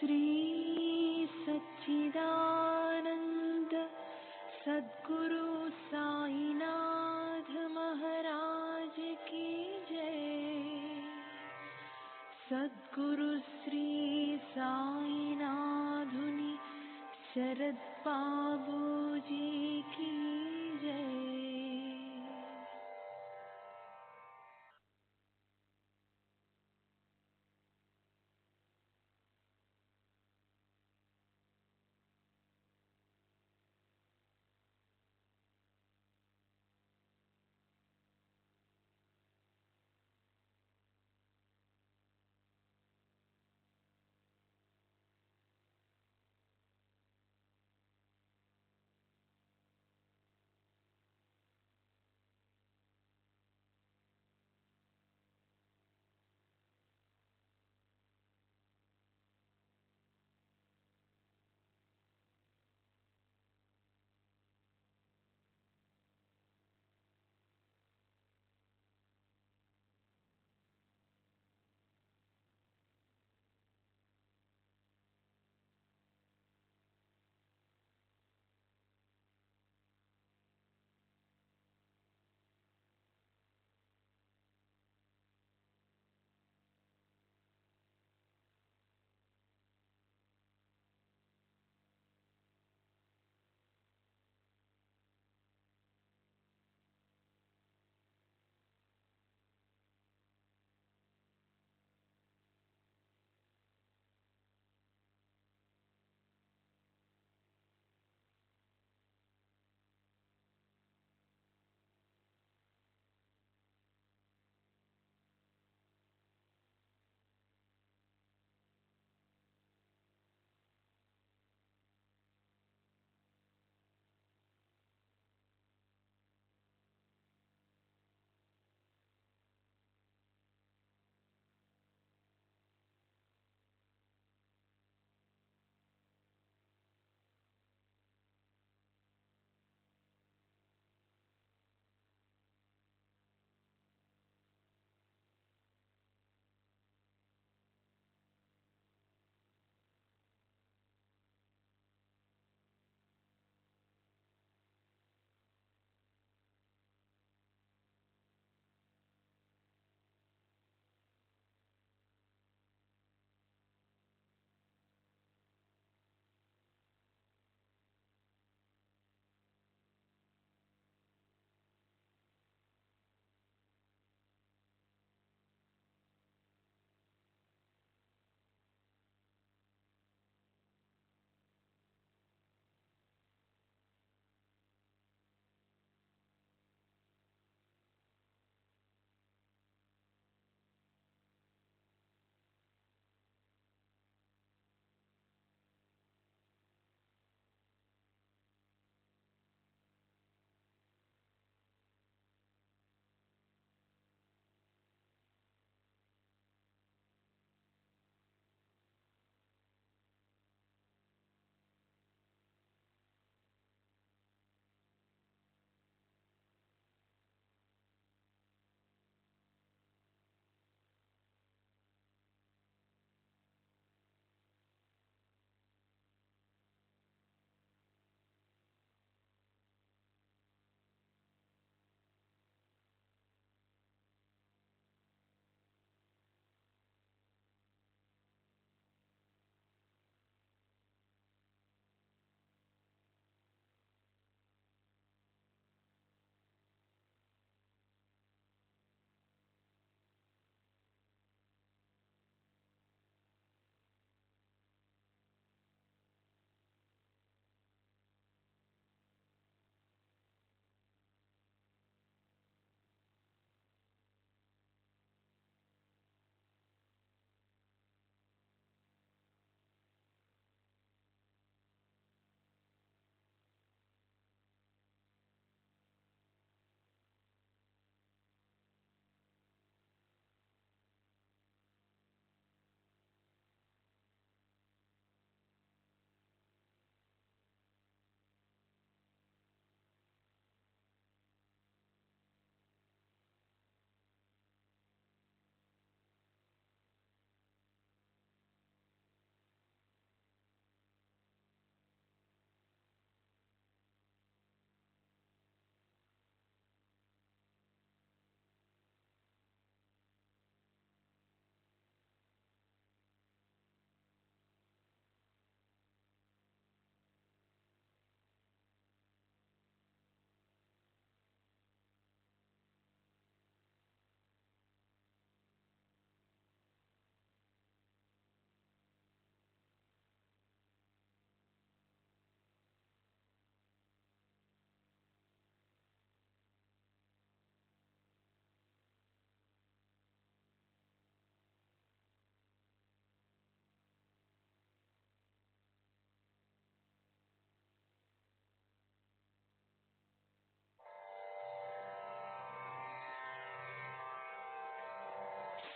श्री सच्चिदानंद सद्गुरु साईनाथ महाराज की जय। सद्गुरु श्री साईनाथुनि शरद बाबूजी की जय।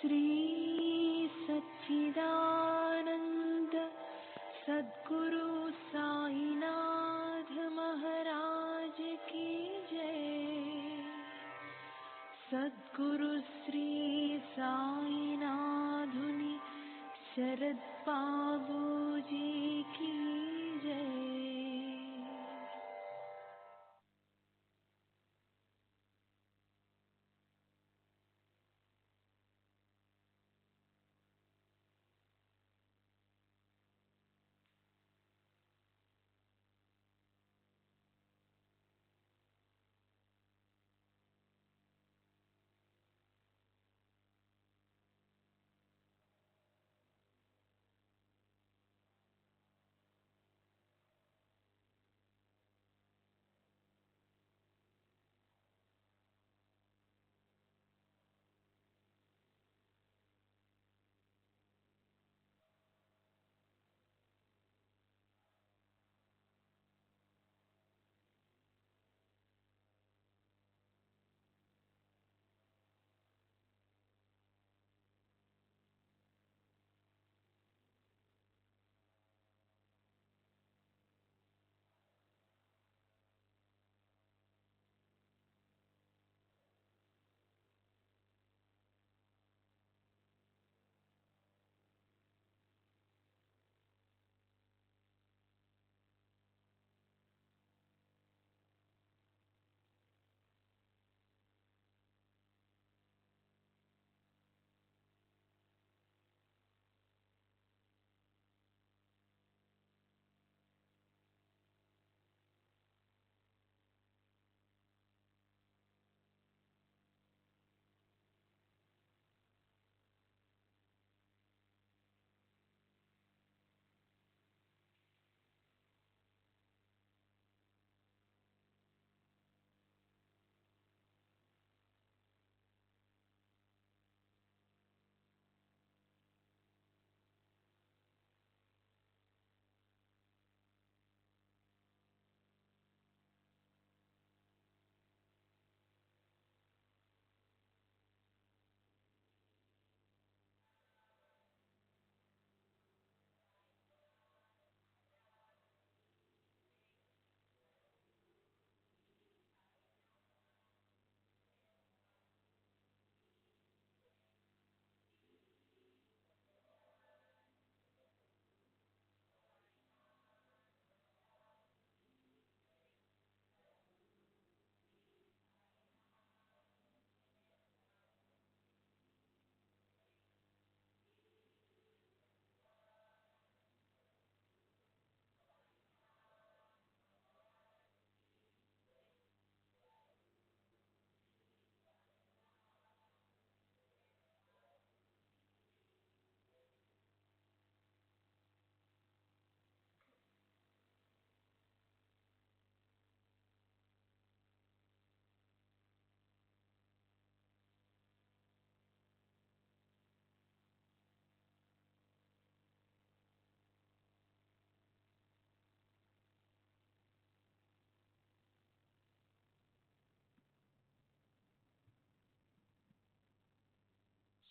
श्री सच्चिदानंद सद्गुरु साईनाथ महाराज की जय। सद्गुरु श्री साईनाथुनि शरद बाबूजी की जय।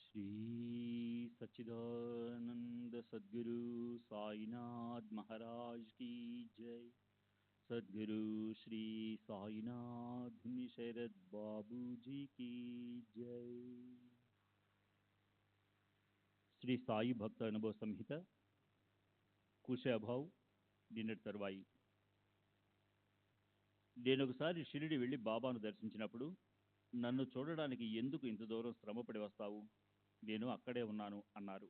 श्री सच्चिदानंद सद्गुरु साईनाथ महाराज की जय। सद्गुरु श्री साईनाथ शरद बाबू जी की जय। శ్రీ సాయి భక్త అనుభవ సంహిత కుశ అభావ్ నిన్నటి తరువాయి. నేను ఒకసారి షిరిడి వెళ్ళి బాబాను దర్శించినప్పుడు నన్ను చూడడానికి ఎందుకు ఇంత దూరం శ్రమపడి వస్తావు, నేను అక్కడే ఉన్నాను అన్నారు.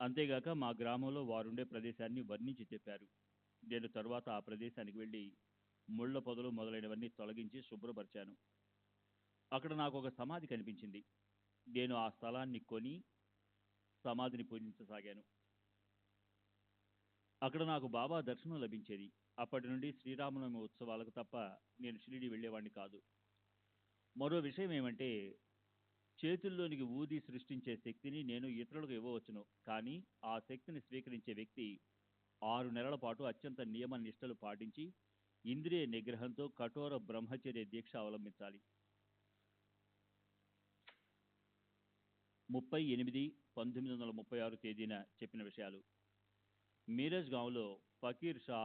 అంతేగాక మా గ్రామంలో వారుండే ప్రదేశాన్ని వర్ణించి చెప్పారు. నేను తరువాత ఆ ప్రదేశానికి వెళ్ళి ముళ్ళ పొదలు మొదలైనవన్నీ తొలగించి శుభ్రపరిచాను. అక్కడ నాకు ఒక సమాధి కనిపించింది. నేను ఆ స్థలాన్ని కొని సమాధిని పూజించసాగాను. అక్కడ నాకు బాబా దర్శనం లభించేది. అప్పటి నుండి శ్రీరామనవమి ఉత్సవాలకు తప్ప నేను షిరిడి వెళ్ళేవాడిని కాదు. మరో విషయం ఏమంటే, చేతుల్లోనికి ఊది సృష్టించే శక్తిని నేను ఇతరులకు ఇవ్వవచ్చును, కానీ ఆ శక్తిని స్వీకరించే వ్యక్తి 6 నెలల పాటు అత్యంత నియమ నిష్టలు పాటించి ఇంద్రియ నిగ్రహంతో కఠోర బ్రహ్మచర్య దీక్ష అవలంబించాలి. 30/8/1936 తేదీన చెప్పిన విషయాలు. మీరజ్ గాంలో ఫకీర్ షా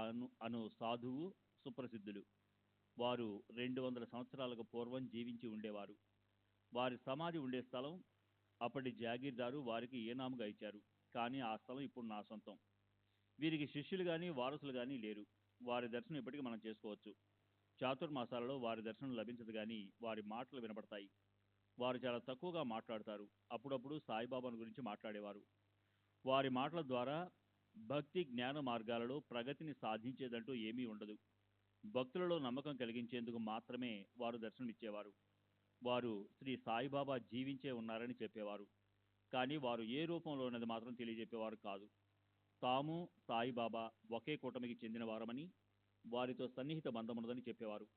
అను సాధువు సుప్రసిద్ధులు. వారు 200 సంవత్సరాలకు పూర్వం జీవించి ఉండేవారు. వారి సమాధి ఉండే స్థలం అప్పటి జాగీర్దారు వారికి ఏనాముగా ఇచ్చారు. కానీ ఆ స్థలం ఇప్పుడు నా సొంతం. వీరికి శిష్యులు కానీ వారసులు కానీ లేరు. వారి దర్శనం ఇప్పటికీ మనం చేసుకోవచ్చు. చాతుర్మాసాలలో వారి దర్శనం లభించదు కానీ వారి మాటలు వినపడతాయి. వారు చాలా తక్కువగా మాట్లాడతారు. అప్పుడప్పుడు సాయిబాబాను గురించి మాట్లాడేవారు. వారి మాటల ద్వారా భక్తి జ్ఞాన మార్గాలలో ప్రగతిని సాధించేదంటూ ఏమీ ఉండదు. భక్తులలో నమ్మకం కలిగించేందుకు మాత్రమే వారు దర్శనమిచ్చేవారు. వారు శ్రీ సాయిబాబా జీవించే ఉన్నారని చెప్పేవారు. కానీ వారు ఏ రూపంలో ఉన్నది మాత్రం తెలియజెప్పేవారు కాదు. తాము సాయిబాబా ఒకే కూటమికి చెందిన వారమని, వారితో సన్నిహిత బంధమున్నదని చెప్పేవారు.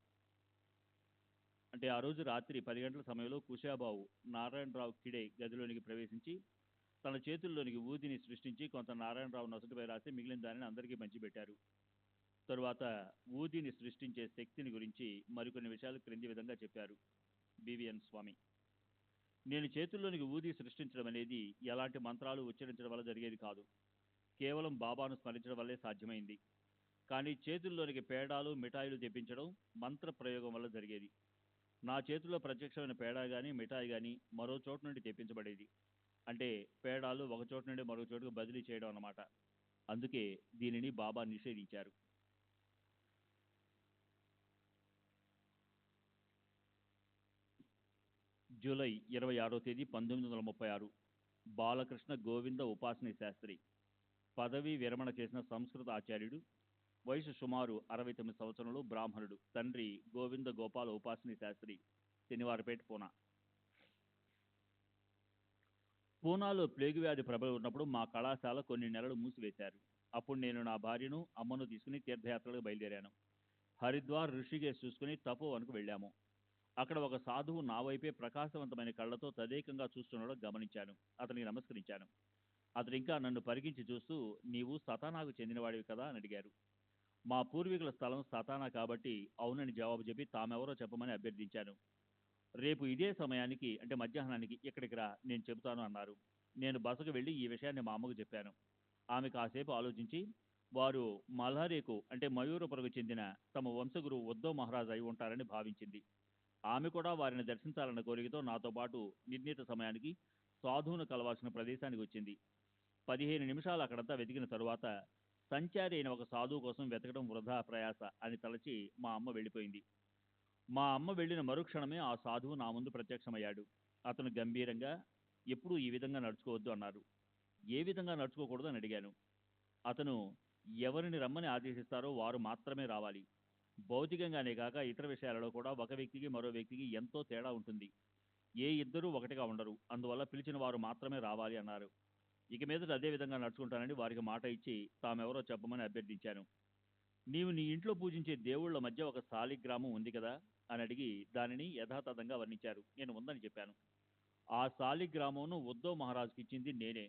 అంటే ఆ రోజు రాత్రి 10 గంటల సమయంలో కుశాబావు నారాయణరావు కిడే గదిలోనికి ప్రవేశించి తన చేతుల్లోనికి ఊదిని సృష్టించి కొంత నారాయణరావు నొసటిపై రాసి మిగిలిన దానిని అందరికీ పంచిపెట్టారు. తరువాత ఊదిని సృష్టించే శక్తిని గురించి మరికొన్ని విషయాలు క్రింది విధంగా చెప్పారు బివిఎన్ స్వామి. నేను చేతుల్లోనికి ఊది సృష్టించడం అనేది ఎలాంటి మంత్రాలు ఉచ్చరించడం వల్ల జరిగేది కాదు. కేవలం బాబాను స్మరించడం వల్లే సాధ్యమైంది. కానీ చేతుల్లోనికి పేడాలు మిఠాయిలు తెప్పించడం మంత్ర ప్రయోగం వల్ల జరిగేది. నా చేతుల్లో ప్రత్యక్షమైన పేడా కానీ మిఠాయి కానీ మరో చోటు నుండి తెప్పించబడేది. అంటే పేడాలు ఒక చోటు నుండి మరో చోటుకు బదిలీ చేయడం అన్నమాట. అందుకే దీనిని బాబా నిషేధించారు. జూలై 26వ తేదీ 1936 బాలకృష్ణ గోవింద ఉపాసనీ శాస్త్రి పదవీ విరమణ చేసిన సంస్కృత ఆచార్యుడు. వయసు సుమారు 69 సంవత్సరంలో. బ్రాహ్మణుడు. తండ్రి గోవింద గోపాల ఉపాసనీ శాస్త్రి. శనివారపేట, పూనా. పూనాలో ప్లేగు వ్యాధి ప్రబలి ఉన్నప్పుడు మా కళాశాల కొన్ని నెలలు మూసివేశారు. అప్పుడు నేను నా భార్యను అమ్మను తీసుకుని తీర్థయాత్రలకు బయలుదేరాను. హరిద్వార్, ఋషికేశ్ చూసుకుని తపోవన్కు వెళ్ళాము. అక్కడ ఒక సాధువు నా వైపే ప్రకాశవంతమైన కళ్ళతో తదేకంగా చూస్తుండడం గమనించాను. అతనికి నమస్కరించాను. అతడు ఇంకా నన్ను పరికించి చూస్తూ, నీవు సతానాకు చెందినవాడివి కదా అని అడిగారు. మా పూర్వీకుల స్థలం సతానా కాబట్టి అవునని జవాబు చెప్పి తామెవరో చెప్పమని అభ్యర్థించాను. రేపు ఇదే సమయానికి అంటే మధ్యాహ్నానికి ఇక్కడికి రా, నేను చెబుతాను అన్నారు. నేను బసకు వెళ్ళి ఈ విషయాన్ని మా అమ్మకు చెప్పాను. ఆమె కాసేపు ఆలోచించి, వారు మల్హరేకు అంటే మయూరపురకు చెందిన తమ వంశగురువు ఉద్ధవ్ మహారాజ్ అయి ఉంటారని భావించింది. ఆమె కూడా వారిని దర్శించాలన్న కోరికతో నాతో పాటు నిర్ణీత సమయానికి సాధువును కలవాల్సిన ప్రదేశానికి వచ్చింది. 15 నిమిషాలు అక్కడంతా వెతికిన తరువాత సంచారి అయిన ఒక సాధువు కోసం వెతకడం వృధా ప్రయాస అని తలచి మా అమ్మ వెళ్ళిపోయింది. మా అమ్మ వెళ్ళిన మరుక్షణమే ఆ సాధువు నా ముందు ప్రత్యక్షమయ్యాడు. అతను గంభీరంగా, ఎప్పుడూ ఈ విధంగా నడుచుకోవద్దు అన్నారు. ఏ విధంగా నడుచుకోకూడదు అని అడిగాను. అతను ఎవరిని రమ్మని ఆదేశిస్తారో వారు మాత్రమే రావాలి. భౌతికంగానే కాక ఇతర విషయాలలో కూడా ఒక వ్యక్తికి మరో వ్యక్తికి ఎంతో తేడా ఉంటుంది. ఏ ఇద్దరూ ఒకటిగా ఉండరు. అందువల్ల పిలిచిన వారు మాత్రమే రావాలి అన్నారు. ఇక మీదట అదే విధంగా నడుచుకుంటానని వారికి మాట ఇచ్చి తామెవరో చెప్పమని అభ్యర్థించాను. నీవు నీ ఇంట్లో పూజించే దేవుళ్ల మధ్య ఒక శాలిగ్రామం ఉంది కదా అని అడిగి దానిని యథాతథంగా వర్ణించారు. నేను ఉందని చెప్పాను. ఆ శాలిగ్రామంను ఉద్ధవ్ మహారాజ్కి ఇచ్చింది నేనే.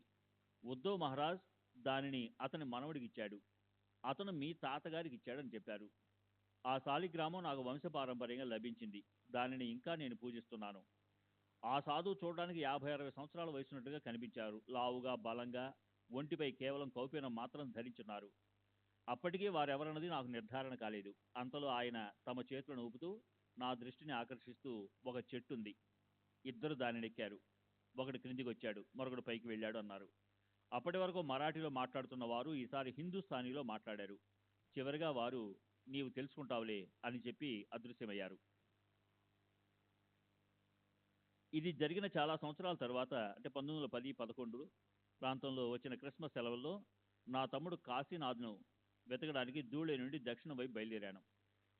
ఉద్ధవ్ మహారాజ్ దానిని అతని మనవడికి ఇచ్చాడు. అతను మీ తాతగారికి ఇచ్చాడని చెప్పారు. ఆ శాలిగ్రామం నాకు వంశపారంపర్యంగా లభించింది. దానిని ఇంకా నేను పూజిస్తున్నాను. ఆ సాధువు చూడడానికి 50-60 సంవత్సరాల వయసున్నట్టుగా కనిపించారు. లావుగా, బలంగా, ఒంటిపై కేవలం కౌపీనం మాత్రం ధరించున్నారు. అప్పటికీ వారెవరన్నది నాకు నిర్ధారణ కాలేదు. అంతలో ఆయన తమ చేతులను ఊపుతూ నా దృష్టిని ఆకర్షిస్తూ, ఒక చెట్టుంది, ఇద్దరు దానిని ఎక్కారు. ఒకడు క్రిందికి వచ్చాడు, మరొకడు పైకి వెళ్ళాడు అన్నారు. అప్పటి వరకు మరాఠీలో మాట్లాడుతున్న వారు ఈసారి హిందూస్థానీలో మాట్లాడారు. చివరిగా వారు నీవు తెలుసుకుంటావులే అని చెప్పి అదృశ్యమయ్యారు. ఇది జరిగిన చాలా సంవత్సరాల తర్వాత అంటే 1910-11 ప్రాంతంలో వచ్చిన క్రిస్మస్ సెలవుల్లో నా తమ్ముడు కాశీనాథ్ను వెతకడానికి ధూళే నుండి దక్షిణం వైపు బయలుదేరాను.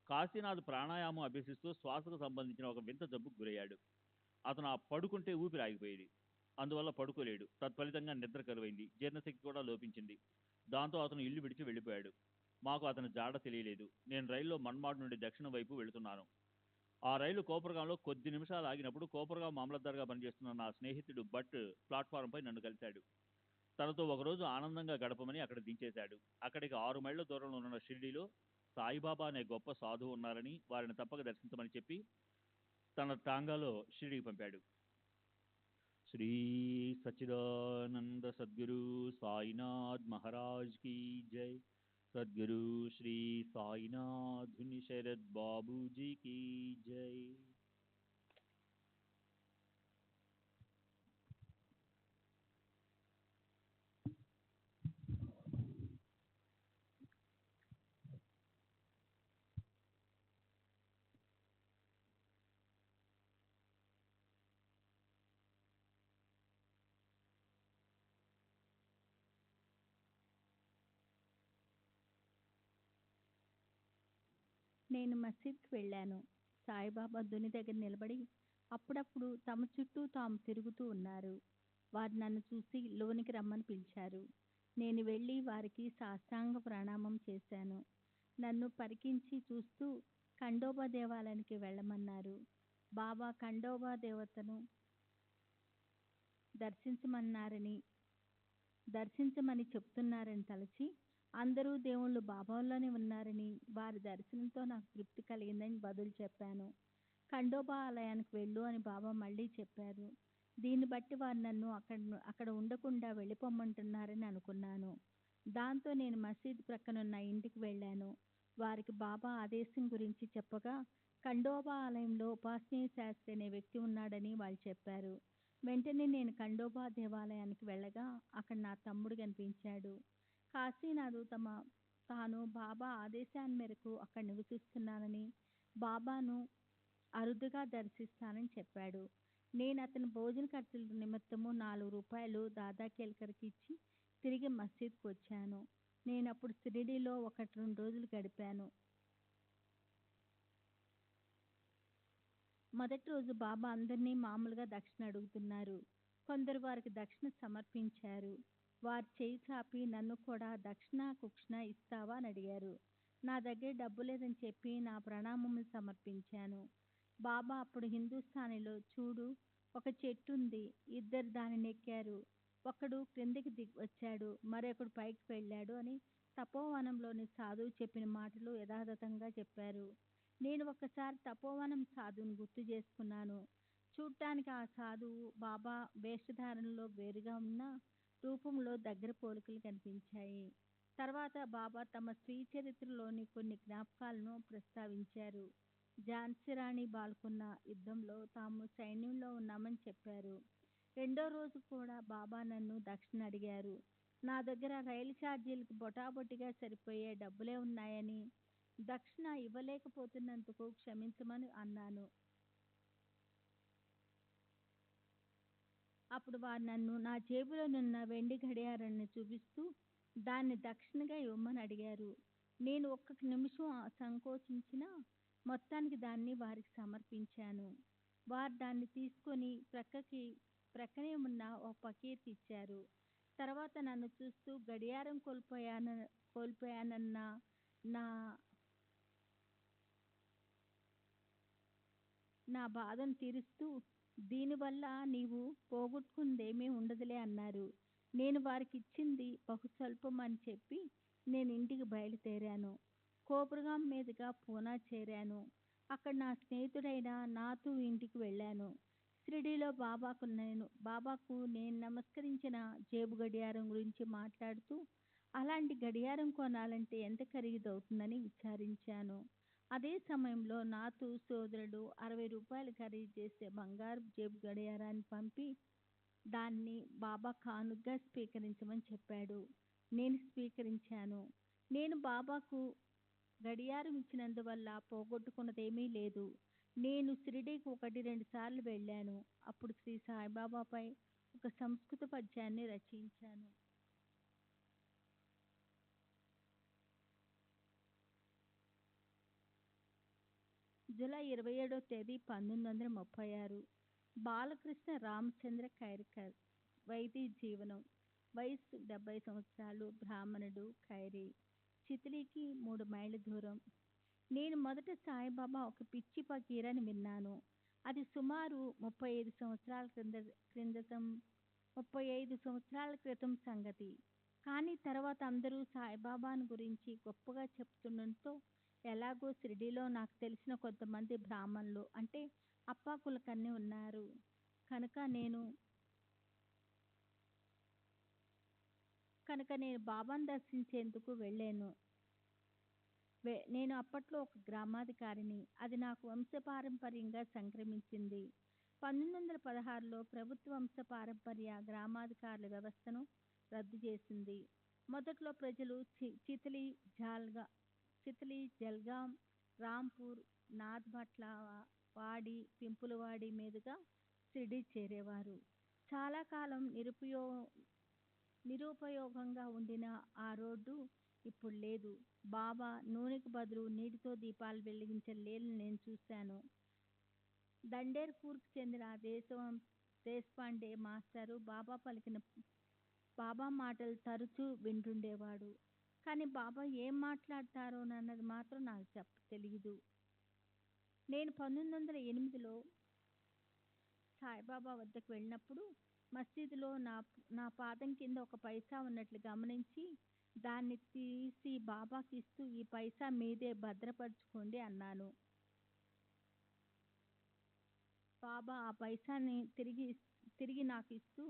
కాశీనాథ్ ప్రాణాయామం అభ్యసిస్తూ శ్వాసకు సంబంధించిన ఒక వింత జబ్బుకు గురయ్యాడు. అతను ఆ పడుకుంటే ఊపిరి ఆగిపోయేది. అందువల్ల పడుకోలేడు. తత్ఫలితంగా నిద్ర కరువైంది. జీర్ణశక్తి కూడా లోపించింది. దాంతో అతను ఇల్లు విడిచి వెళ్ళిపోయాడు. మాకు అతని జాడ తెలియలేదు. నేను రైల్లో మన్మాడ్ నుండి దక్షిణం వైపు వెళుతున్నాను. ఆ రైలు కోపర్గాంలో కొద్ది నిమిషాలు ఆగినప్పుడు కోపర్గాం మామలద్దార్గా పనిచేస్తున్న నా స్నేహితుడు భట్ ప్లాట్ఫారంపై నన్ను కలిశాడు. తనతో ఒకరోజు ఆనందంగా గడపమని అక్కడ దించేశాడు. అక్కడికి 6 మైళ్ళ దూరంలో ఉన్న షిరిడీలో సాయిబాబా అనే గొప్ప సాధువు ఉన్నారని, వారిని తప్పక దర్శించమని చెప్పి తన టాంగాలో షిరిడీకి పంపాడు. श्री सच्चिदानंद सद्गुरु साईनाथ महाराज की जय। सद्गुरु श्री साईनाथ धुनि शरद बाबू जी की जय। నేను మసీద్కి వెళ్ళాను. సాయిబాబా దుని దగ్గర నిలబడి అప్పుడప్పుడు తమ చుట్టూ తాము తిరుగుతూ ఉన్నారు. వారు నన్ను చూసి లోనికి రమ్మని పిలిచారు. నేను వెళ్ళి వారికి సాష్టాంగ ప్రణామం చేశాను. నన్ను పరికించి చూస్తూ ఖండోబా దేవాలయానికి వెళ్ళమన్నారు. బాబా ఖండోబా దేవతను దర్శించమని చెప్తున్నారని తలచి, అందరూ దేవుళ్ళు బాబాలోనే ఉన్నారని, వారి దర్శనంతో నాకు తృప్తి కలిగిందని బదులు చెప్పాను. ఖండోబా ఆలయానికి వెళ్ళు అని బాబా మళ్ళీ చెప్పారు. దీన్ని బట్టి వారు నన్ను అక్కడ ఉండకుండా వెళ్ళిపోమ్మంటున్నారని అనుకున్నాను. దాంతో నేను మసీద్ ప్రక్కనున్న ఇంటికి వెళ్ళాను. వారికి బాబా ఆదేశం గురించి చెప్పగా, ఖండోబా ఆలయంలో ఉపాసనీయ శాస్త్రి అనే వ్యక్తి ఉన్నాడని వాళ్ళు చెప్పారు. వెంటనే నేను ఖండోబా దేవాలయానికి వెళ్ళగా అక్కడ నా తమ్ముడు కనిపించాడు. కాశీనాథు తాను బాబా ఆదేశాల మేరకు అక్కడ నివసిస్తున్నానని, బాబాను అరుదుగా దర్శిస్తానని చెప్పాడు. నేను అతని భోజన ఖర్చుల నిమిత్తము 4 రూపాయలు దాదా కేల్కర్కి ఇచ్చి తిరిగి మసీద్కి వచ్చాను. నేను అప్పుడు షిరిడీలో 1-2 రోజులు గడిపాను. మొదటి రోజు బాబా అందరినీ మామూలుగా దక్షిణ అడుగుతున్నారు. కొందరు వారికి దక్షిణ సమర్పించారు. వారు చేయి చాపి నన్ను కూడా దక్షిణ కుక్షణ ఇస్తావా అని అడిగారు. నా దగ్గర డబ్బు లేదని చెప్పి నా ప్రణామములు సమర్పించాను. బాబా అప్పుడు హిందూస్థానీలో, చూడు, ఒక చెట్టు ఉంది, ఇద్దరు దానిని ఎక్కారు, ఒకడు క్రిందికి వచ్చాడు, మరొకడు పైకి వెళ్ళాడు అని తపోవనంలోని సాధువు చెప్పిన మాటలు యథాతథంగా చెప్పారు. నేను ఒక్కసారి తపోవనం సాధువుని గుర్తు చేసుకున్నాను. చూడటానికి ఆ సాధువు బాబా వేషధారణలో వేరుగా ఉన్న రూపంలో దగ్గర పోలికలు కనిపించాయి. తర్వాత బాబా తమ స్వీయ చరిత్రలోని కొన్ని జ్ఞాపకాలను ప్రస్తావించారు. ఝాన్సీ రాణి బాల్కొన్న యుద్ధంలో తాము సైన్యంలో ఉన్నామని చెప్పారు. రెండో రోజు కూడా బాబా నన్ను దక్షిణ అడిగారు. నా దగ్గర రైలు ఛార్జీలకు బొటాబొటిగా సరిపోయే డబ్బులే ఉన్నాయని, దక్షిణ ఇవ్వలేకపోతున్నందుకు క్షమించమని అన్నాను. అప్పుడు వారు నన్ను నా జేబులోనున్న వెండి గడియారాన్ని చూపిస్తూ దాన్ని దక్షిణగా ఇవ్వమని అడిగారు. నేను ఒక్క నిమిషం సంకోచించిన మొత్తానికి దాన్ని వారికి సమర్పించాను. వారు దాన్ని తీసుకొని ప్రక్కనే ఉన్న ఒక పకీర్కి ఇచ్చారు. తర్వాత నన్ను చూస్తూ గడియారం కోల్పోయానన్న నా బాధను తీరుస్తూ, దీనివల్ల నీవు పోగొట్టుకుందేమీ ఉండదులే అన్నారు. నేను వారికి ఇచ్చింది బహు స్వల్పం అని చెప్పి నేను ఇంటికి బయలుదేరాను. కోపురగాం మీదుగా పూనా చేరాను. అక్కడ నా స్నేహితుడైన నాతు ఇంటికి వెళ్ళాను. షిరిడీలో బాబాకు నేను నమస్కరించిన జేబు గడియారం గురించి మాట్లాడుతూ, అలాంటి గడియారం కొనాలంటే ఎంత ఖరీదవుతుందని విచారించాను. అదే సమయంలో నాతు సోదరుడు 60 రూపాయలు ఖరీదు చేసే బంగారు జేబు గడియారాన్ని పంపి దాన్ని బాబా కానుగ్గా స్వీకరించమని చెప్పాడు. నేను స్వీకరించాను. నేను బాబాకు గడియారం ఇచ్చినందువల్ల పోగొట్టుకున్నదేమీ లేదు. నేను షిరిడీకి 1-2 సార్లు వెళ్ళాను. అప్పుడు శ్రీ సాయిబాబాపై ఒక సంస్కృత పద్యాన్ని రచించాను. జూలై 27వ తేదీ 1936. బాలకృష్ణ రామచంద్ర ఖైర్కర్. వైదిక జీవనం. వయస్సు 70 సంవత్సరాలు. బ్రాహ్మణుడు. ఖైరీ. చిత్లీకి 3 మైళ్ళ దూరం. నేను మొదట సాయిబాబా ఒక పిచ్చి ఫకీర్ అని విన్నాను. అది సుమారు 35 సంవత్సరాల క్రితం సంగతి. కానీ తర్వాత అందరూ సాయిబాబాను గురించి గొప్పగా చెప్తుండటంతో ఎలాగో షిరిడీలో నాకు తెలిసిన కొంతమంది బ్రాహ్మణులు అంటే అప్పా కులకర్ణి ఉన్నారు కనుక నేను కనుక నేను బాబాను దర్శించేందుకు వెళ్ళాను. నేను అప్పట్లో ఒక గ్రామాధికారిని. అది నాకు వంశపారంపర్యంగా సంక్రమించింది. 1916లో ప్రభుత్వ వంశపారంపర్య గ్రామాధికారుల వ్యవస్థను రద్దు చేసింది. మొదట్లో ప్రజలు చితలి, జల్గాం, రాంపూర్, నాథ్భట్ల వాడి, పింపులవాడి మీదుగా షిరిడీ చేరేవారు. చాలా కాలం నిరుపయోగంగా ఉండిన ఆ రోడ్డు ఇప్పుడు లేదు. బాబా నూనెకు బదులు నీటితో దీపాలు వెలిగించే లీలను నేను చూశాను. దండేర్పూర్కు చెందిన దేశపాండే మాస్టారు బాబా మాటలు తరచూ వింటుండేవాడు. కానీ బాబా ఏం మాట్లాడతారోనన్నది మాత్రం నాకు తెలియదు. నేను 1908లో సాయిబాబా వద్దకు వెళ్ళినప్పుడు మసీదులో నా పాదం కింద ఒక పైసా ఉన్నట్లు గమనించి దాన్ని తీసి బాబాకి ఇస్తూ, ఈ పైసా మీదే, భద్రపరచుకోండి అన్నాను. బాబా ఆ పైసాని తిరిగి నాకు ఇస్తూ,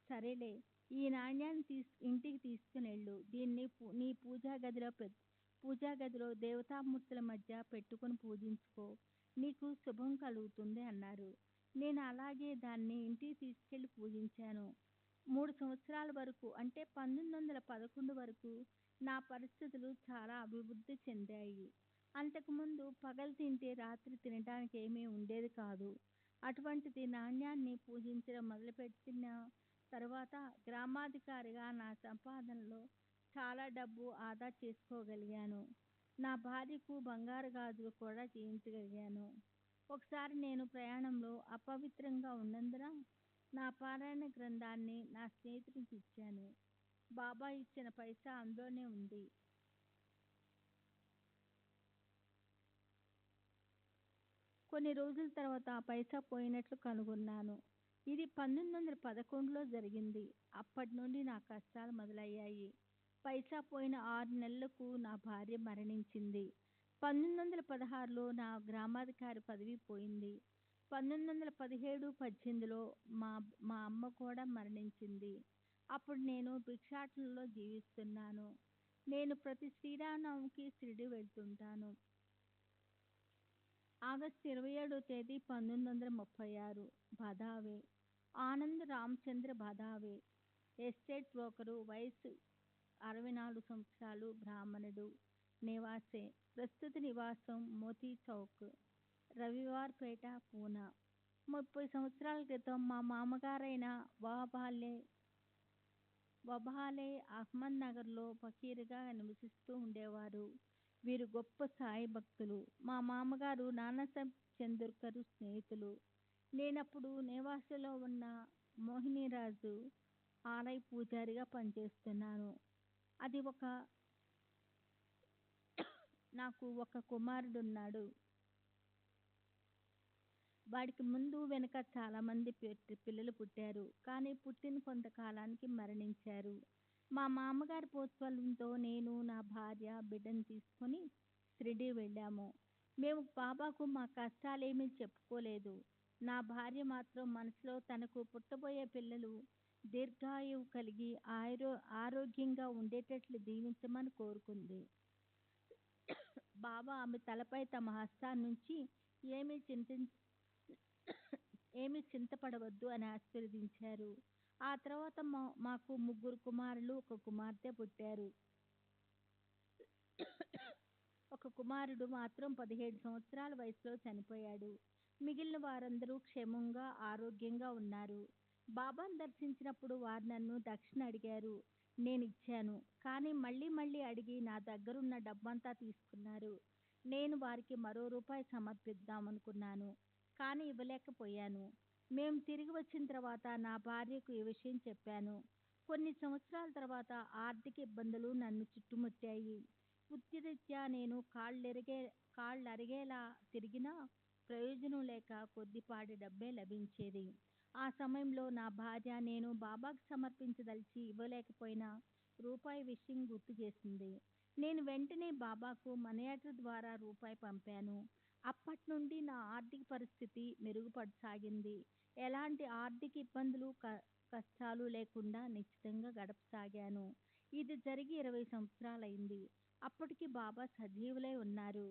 సరేలే, ఈ నాణ్యాన్ని ఇంటికి తీసుకునెళ్ళు. దీన్ని నీ పూజా గదిలో దేవతామూర్తుల మధ్య పెట్టుకుని పూజించుకో. నీకు శుభం కలుగుతుంది అన్నారు. నేను అలాగే దాన్ని ఇంటికి తీసుకెళ్లి పూజించాను. 3 సంవత్సరాల వరకు, అంటే 1911 వరకు నా పరిస్థితులు చాలా అభివృద్ధి చెందాయి. అంతకుముందు పగలు తింటే రాత్రి తినడానికి ఏమీ ఉండేది కాదు. అటువంటిది నాణ్యాన్ని పూజించడం మొదలుపెట్టిన తర్వాత గ్రామాధికారిగా నా సంపాదనలో చాలా డబ్బు ఆదా చేసుకోగలిగాను. నా భార్యకు బంగారు గాజులు కూడా చేయించగలిగాను. ఒకసారి నేను ప్రయాణంలో అపవిత్రంగా ఉన్నందున నా పారాయణ గ్రంథాన్ని నా స్నేహితుడికి ఇచ్చాను. బాబా ఇచ్చిన పైసా అందులోనే ఉంది. కొన్ని రోజుల తర్వాత ఆ పైసా పోయినట్లు కనుగొన్నాను. ఇది 1911లో జరిగింది. అప్పటి నుండి నా కష్టాలు మొదలయ్యాయి. పైసా పోయిన 6 నెలలకు నా భార్య మరణించింది. 1916లో నా గ్రామాధికారి పదవి పోయింది. 1917-18లో మా అమ్మ కూడా మరణించింది. అప్పుడు నేను భిక్షాటనలో జీవిస్తున్నాను. నేను ప్రతి శ్రీరామనవమికి షిరిడీ వెళ్తుంటాను. ఆగస్టు 27వ తేదీ 1936 బదావే. ఆనంద్ రామచంద్ర బదావే, ఎస్టేట్ బ్రోకరు, వయసు 64 సంవత్సరాలు, బ్రాహ్మణుడు, నివాసే. ప్రస్తుత నివాసం మోతీ చౌక్, రవివార్పేట, పూనా. 30 సంవత్సరాల క్రితం మా మామగారైన వబాలే అహ్మద్ నగర్లో ఫకీరుగా నివసిస్తూ ఉండేవారు. వీరు గొప్ప సాయి భక్తులు. మా మామగారు నానాసాహెబ్ చందోర్కర్ స్నేహితులు. నేనప్పుడు నేవాసలో ఉన్న మోహినీరాజు ఆలయ పూజారిగా పనిచేస్తున్నాను. నాకు ఒక కుమారుడున్నాడు. వాడికి ముందు వెనుక చాలా మంది పిల్లలు పుట్టారు. కానీ పుట్టిన కొంతకాలానికి మరణించారు. మా మామగారి ప్రోత్సాహంతో నేను, నా భార్య, బిడ్డను తీసుకొని షిరిడీ వెళ్ళాము. మేము బాబాకు మా కష్టాలేమీ చెప్పుకోలేదు. నా భార్య మాత్రం మనసులో తనకు పుట్టబోయే పిల్లలు దీర్ఘాయువు కలిగి ఆరోగ్యంగా ఉండేటట్లు దీవించమని కోరుకుంది. బాబా ఆమె తలపై తమ హస్తాన్నుంచి ఏమీ చింతపడవద్దు అని ఆశీర్వదించారు. ఆ తర్వాత మాకు 3 కుమారులు, 1 కుమార్తె పుట్టారు. ఒక కుమారుడు మాత్రం 17 సంవత్సరాల వయసులో చనిపోయాడు. మిగిలిన వారందరూ క్షేమంగా, ఆరోగ్యంగా ఉన్నారు. బాబాను దర్శించినప్పుడు వారు నన్ను దక్షిణ అడిగారు. నేను ఇచ్చాను. కానీ మళ్ళీ అడిగి నా దగ్గరున్న డబ్బంతా తీసుకున్నారు. నేను వారికి మరో రూపాయి సమర్పిద్దామనుకున్నాను. కానీ ఇవ్వలేకపోయాను. మేము తిరిగి వచ్చిన తర్వాత నా భార్యకు ఈ విషయం చెప్పాను. కొన్ని సంవత్సరాల తర్వాత ఆర్థిక ఇబ్బందులు నన్ను చుట్టుముట్టాయి. వృత్తిరీత్యా నేను కాళ్ళరిగేలా తిరిగినా ప్రయోజనం లేక కొద్దిపాటి డబ్బే లభించేది. ఆ సమయంలో నా భార్య నేను బాబాకు సమర్పించదలిచి ఇవ్వలేకపోయిన రూపాయి విషయం గుర్తు చేసింది. నేను వెంటనే బాబాకు మనీ ఆర్డర్ ద్వారా రూపాయి పంపాను. అప్పటి నుండి నా ఆర్థిక పరిస్థితి మెరుగుపడసాగింది. ఎలాంటి ఆర్థిక ఇబ్బందులు, కష్టాలు లేకుండా నిశ్చింతగా గడపసాగాను. ఇది జరిగి 20 సంవత్సరాలైంది. అప్పటికి బాబా సజీవులై ఉన్నారు.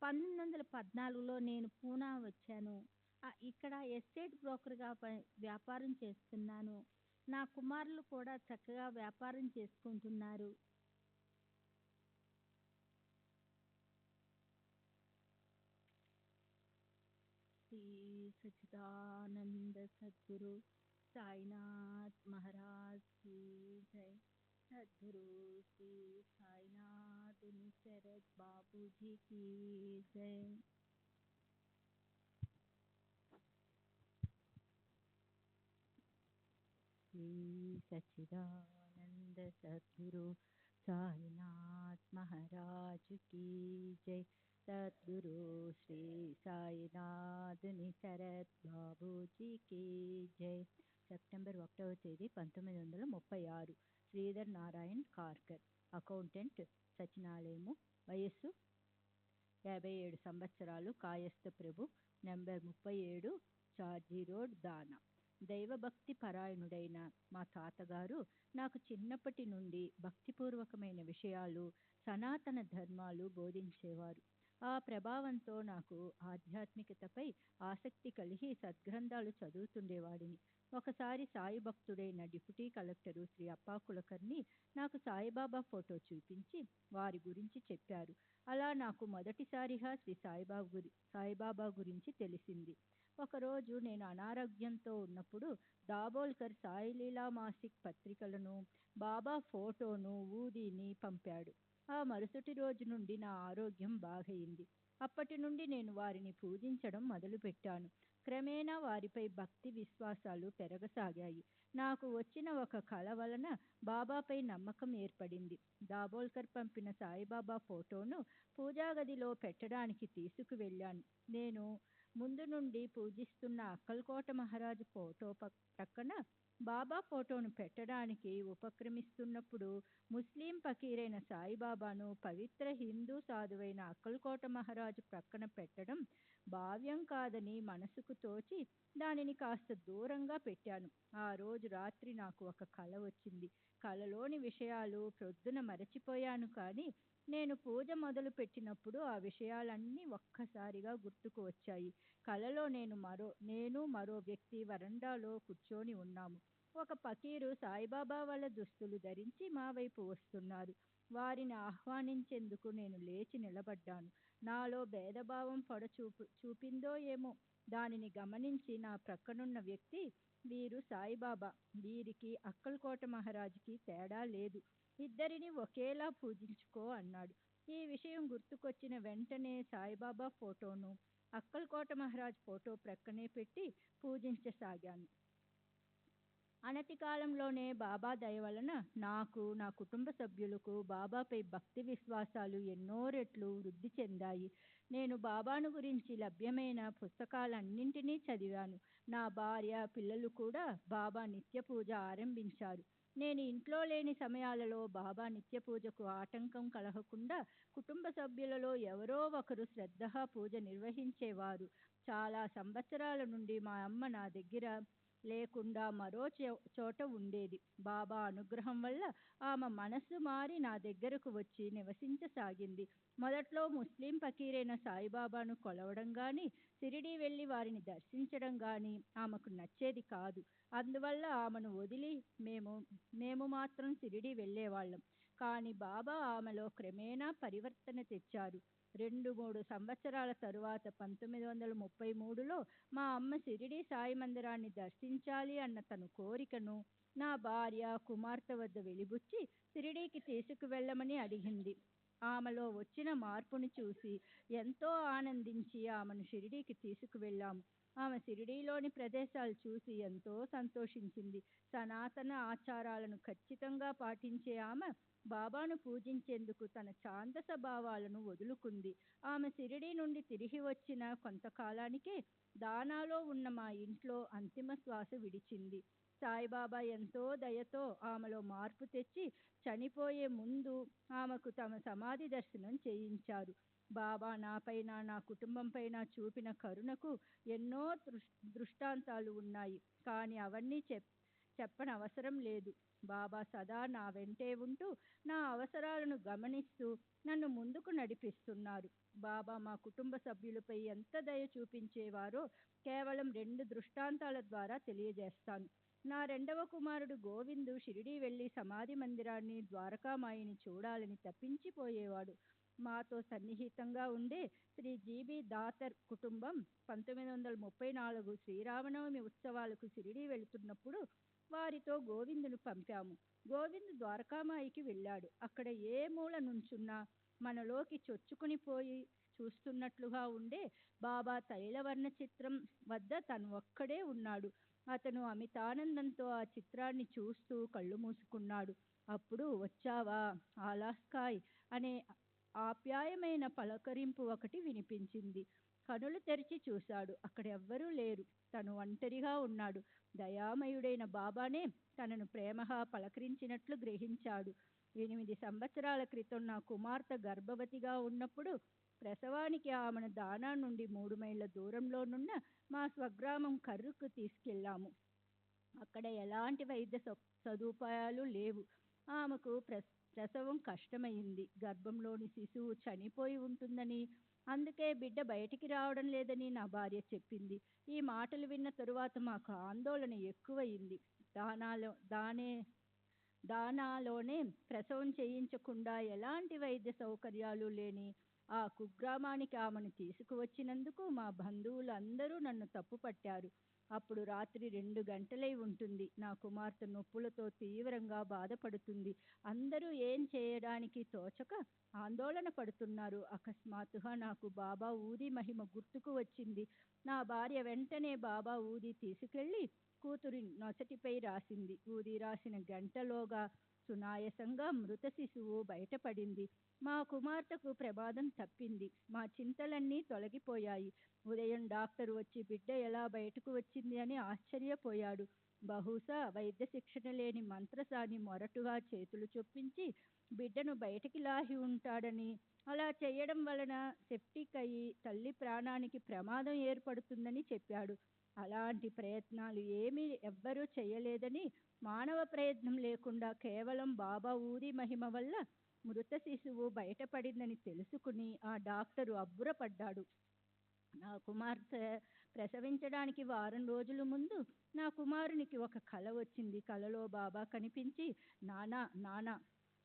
1914లో నేను పూనా వచ్చాను. ఇక్కడ ఎస్టేట్ బ్రోకర్గా వ్యాపారం చేస్తున్నాను. నా కుమారులు కూడా చక్కగా వ్యాపారం చేసుకుంటున్నారు. శ్రీ సచ్చిదానంద సద్గురు సాయినాథ్ మహారాజ్ की जय. सद्गुरु श्री साईनाथ निसरद बाबू जी की जय. श्री सच्चिदानंद सद्गुरु साईनाथ महाराज की जय. सद्गुरु श्री साईनाथ निसरद बाबूजी की जय. సెప్టెంబర్ 1వ తేదీ 1936. శ్రీధర్ నారాయణ్ కార్కర్, అకౌంటెంట్, సచినాలయము. వయస్సు 57 సంవత్సరాలు. కాయస్థ ప్రభు, నెంబర్ 37, చార్జీ రోడ్, దానా. దైవభక్తి పరాయణుడైన మా తాతగారు నాకు చిన్నప్పటి నుండి భక్తిపూర్వకమైన విషయాలు, సనాతన ధర్మాలు బోధించేవారు. ఆ ప్రభావంతో నాకు ఆధ్యాత్మికతపై ఆసక్తి కలిగి సద్గ్రంథాలు చదువుతుండేవాడిని. ఒకసారి సాయి భక్తుడైన డిప్యూటీ కలెక్టరు శ్రీ అప్పా కులకర్ణి నాకు సాయిబాబా ఫోటో చూపించి వారి గురించి చెప్పారు. అలా నాకు మొదటిసారిగా శ్రీ సాయిబాబా గురించి తెలిసింది. ఒకరోజు నేను అనారోగ్యంతో ఉన్నప్పుడు దాబోల్కర్ సాయిలీలా మాసిక్ పత్రికలను, బాబా ఫోటోను, ఊదీని పంపాడు. ఆ మరుసటి రోజు నుండి నా ఆరోగ్యం బాగయింది. అప్పటి నుండి నేను వారిని పూజించడం మొదలుపెట్టాను. క్రమేణా వారిపై భక్తి విశ్వాసాలు పెరగసాగాయి. నాకు వచ్చిన ఒక కళ వలన బాబాపై నమ్మకం ఏర్పడింది. దాబోల్కర్ పంపిన సాయిబాబా ఫోటోను పూజాగదిలో పెట్టడానికి తీసుకువెళ్ళాను. నేను ముందు నుండి పూజిస్తున్న అక్కల్కోట మహారాజు ఫోటో ప్రక్కన బాబా ఫోటోను పెట్టడానికి ఉపక్రమిస్తున్నప్పుడు ముస్లిం ఫకీరైన సాయిబాబాను పవిత్ర హిందూ సాధువైన అక్కల్కోట మహారాజు ప్రక్కన పెట్టడం భావ్యం కాదని మనసుకు తోచి దానిని కాస్త దూరంగా పెట్టాను. ఆ రోజు రాత్రి నాకు ఒక కల వచ్చింది. కలలోని విషయాలు ప్రొద్దున మరచిపోయాను, కానీ నేను పూజ మొదలు పెట్టినప్పుడు ఆ విషయాలన్నీ ఒక్కసారిగా గుర్తుకు వచ్చాయి. కలలో నేను మరో వ్యక్తి వరండాలో కూర్చొని ఉన్నాము. ఒక ఫకీరు సాయిబాబా వాళ్ళ దుస్తులు ధరించి మా వైపు వస్తున్నారు. వారిని ఆహ్వానించేందుకు నేను లేచి నిలబడ్డాను. నాలో భేదభావం చూపిందో ఏమో, దానిని గమనించి నా ప్రక్కనున్న వ్యక్తి, వీరు సాయిబాబా, వీరికి అక్కల్కోట మహారాజుకి తేడా లేదు, ఇద్దరిని ఒకేలా పూజించుకో అన్నాడు. ఈ విషయం గుర్తుకొచ్చిన వెంటనే సాయిబాబా ఫోటోను అక్కల్కోట మహారాజ్ ఫోటో ప్రక్కనే పెట్టి పూజించసాగాను. అనతి కాలంలోనే బాబా దయ వలన నాకు, నా కుటుంబ సభ్యులకు బాబాపై భక్తి విశ్వాసాలు ఎన్నో రెట్లు వృద్ధి చెందాయి. నేను బాబాను గురించి లభ్యమైన పుస్తకాలన్నింటినీ చదివాను. నా భార్య, పిల్లలు కూడా బాబా నిత్య పూజ ఆరంభించారు. నేను ఇంట్లో లేని సమయాలలో బాబా నిత్య పూజకు ఆటంకం కలగకుండా కుటుంబ సభ్యులలో ఎవరో ఒకరు శ్రద్ధగా పూజ నిర్వహించేవారు. చాలా సంవత్సరాల నుండి మా అమ్మ నా దగ్గర లేకుండా మరో చోట ఉండేది. బాబా అనుగ్రహం వల్ల ఆమె మనసు మారి నా దగ్గరకు వచ్చి నివసించసాగింది. మొదట్లో ముస్లిం ఫకీరైన సాయిబాబాను కొలవడం కానీ, షిరిడీ వెళ్ళి వారిని దర్శించడం కానీ ఆమెకు నచ్చేది కాదు. అందువల్ల ఆమెను వదిలి మేము మాత్రం షిరిడీ వెళ్ళేవాళ్ళం. కానీ బాబా ఆమెలో క్రమేణా పరివర్తన తెచ్చారు. 2-3 సంవత్సరాల తరువాత 1933లో మా అమ్మ షిరిడీ సాయి మందిరాన్ని దర్శించాలి అన్న తన కోరికను నా భార్య, కుమార్తె వద్ద వెలిబుచ్చి షిరిడీకి తీసుకువెళ్ళమని అడిగింది. ఆమెలో వచ్చిన మార్పును చూసి ఎంతో ఆనందించి ఆమెను షిరిడీకి తీసుకువెళ్ళాము. ఆమె షిరిడీలోని ప్రదేశాలు చూసి ఎంతో సంతోషించింది. సనాతన ఆచారాలను ఖచ్చితంగా పాటించే ఆమె బాబాను పూజించేందుకు తన ఛాందస భావాలను వదులుకుంది. ఆమె షిరిడీ నుండి తిరిగి వచ్చిన కొంతకాలానికే దానాలో ఉన్న మా ఇంట్లో అంతిమ శ్వాస విడిచింది. సాయిబాబా ఎంతో దయతో ఆమెలో మార్పు తెచ్చి చనిపోయే ముందు ఆమెకు తమ సమాధి దర్శనం చేయించారు. బాబా నాపైన, నా కుటుంబం పైన చూపిన కరుణకు ఎన్నో దృష్టాంతాలు ఉన్నాయి. కానీ అవన్నీ చెప్పనవసరం లేదు. బాబా సదా నా వెంటే ఉంటూ నా అవసరాలను గమనిస్తూ నన్ను ముందుకు నడిపిస్తున్నారు. బాబా మా కుటుంబ సభ్యులపై ఎంత దయ చూపించేవారో కేవలం 2 దృష్టాంతాల ద్వారా తెలియజేస్తాను. నా రెండవ కుమారుడు గోవిందు షిరిడీ వెళ్లి సమాధి మందిరాన్ని, ద్వారకామాయిని చూడాలని తప్పించిపోయేవాడు. మాతో సన్నిహితంగా ఉండే శ్రీ జీబీ దాతర్ కుటుంబం 1934 శ్రీరామనవమి ఉత్సవాలకు షిరిడీ వెళుతున్నప్పుడు వారితో గోవిందును పంపాము. గోవింద్ ద్వారకామాయికి వెళ్ళాడు. అక్కడ ఏ మూల నుంచున్నా మనలోకి చొచ్చుకుని పోయి చూస్తున్నట్లుగా ఉండే బాబా తైలవర్ణ చిత్రం వద్ద తను ఒక్కడే ఉన్నాడు. అతను అమితానందంతో ఆ చిత్రాన్ని చూస్తూ కళ్ళు మూసుకున్నాడు. అప్పుడు వచ్చావా ఆలాస్కాయ్ అనే ఆప్యాయమైన పలకరింపు ఒకటి వినిపించింది. కనులు తెరిచి చూశాడు. అక్కడ ఎవ్వరూ లేరు. తను ఒంటరిగా ఉన్నాడు. దయామయుడైన బాబానే తనను ప్రేమగా పలకరించినట్లు గ్రహించాడు. 8 సంవత్సరాల క్రితం నా కుమార్తె గర్భవతిగా ఉన్నప్పుడు ప్రసవానికి ఆమెను దానా నుండి 3 మైళ్ళ దూరంలోనున్న మా స్వగ్రామం కర్రుకు తీసుకెళ్లాము. అక్కడ ఎలాంటి వైద్య సదుపాయాలు లేవు. ఆమెకు ప్రసవం కష్టమైంది. గర్భంలోని శిశువు చనిపోయి ఉంటుందని, అందుకే బిడ్డ బయటికి రావడం లేదని నా భార్య చెప్పింది. ఈ మాటలు విన్న తరువాత మాకు ఆందోళన ఎక్కువయింది. దానాలోనే ప్రసవం చేయించకుండా ఎలాంటి వైద్య సౌకర్యాలు లేని ఆ కుగ్రామానికి ఆమెను తీసుకువచ్చినందుకు మా బంధువులు అందరూ నన్ను తప్పుపట్టారు. అప్పుడు రాత్రి 2 గంటలై ఉంటుంది. నా కుమార్తె నొప్పులతో తీవ్రంగా బాధపడుతుంది. అందరూ ఏం చేయడానికి తోచక ఆందోళన పడుతున్నారు. అకస్మాత్తుగా నాకు బాబా ఊది మహిమ గుర్తుకు వచ్చింది. నా భార్య వెంటనే బాబా ఊది తీసుకెళ్లి కూతురి నొసటిపై రాసింది. ఊది రాసిన గంటలోగా సునాయాసంగా మృత శిశువు బయటపడింది. మా కుమార్తెకు ప్రమాదం తప్పింది. మా చింతలన్నీ తొలగిపోయాయి. ఉదయం డాక్టర్ వచ్చి బిడ్డ ఎలా బయటకు వచ్చింది అని ఆశ్చర్యపోయాడు. బహుశా వైద్య శిక్షణ లేని మంత్రసాని మొరటుగా చేతులు చొప్పించి బిడ్డను బయటికి లాగి ఉంటాడని, అలా చేయడం వలన సెప్టిక్ అయి తల్లి ప్రాణానికి ప్రమాదం ఏర్పడుతుందని చెప్పాడు. అలాంటి ప్రయత్నాలు ఏమీ ఎవ్వరూ చేయలేదని, మానవ ప్రయత్నం లేకుండా కేవలం బాబా ఊది మహిమ వల్ల మృత శిశువు బయటపడిందని తెలుసుకుని ఆ డాక్టరు అబ్బురపడ్డాడు. నా కుమార్తె ప్రసవించడానికి వారం రోజుల ముందు నా కుమారునికి ఒక కల వచ్చింది. కలలో బాబా కనిపించి నానా నానా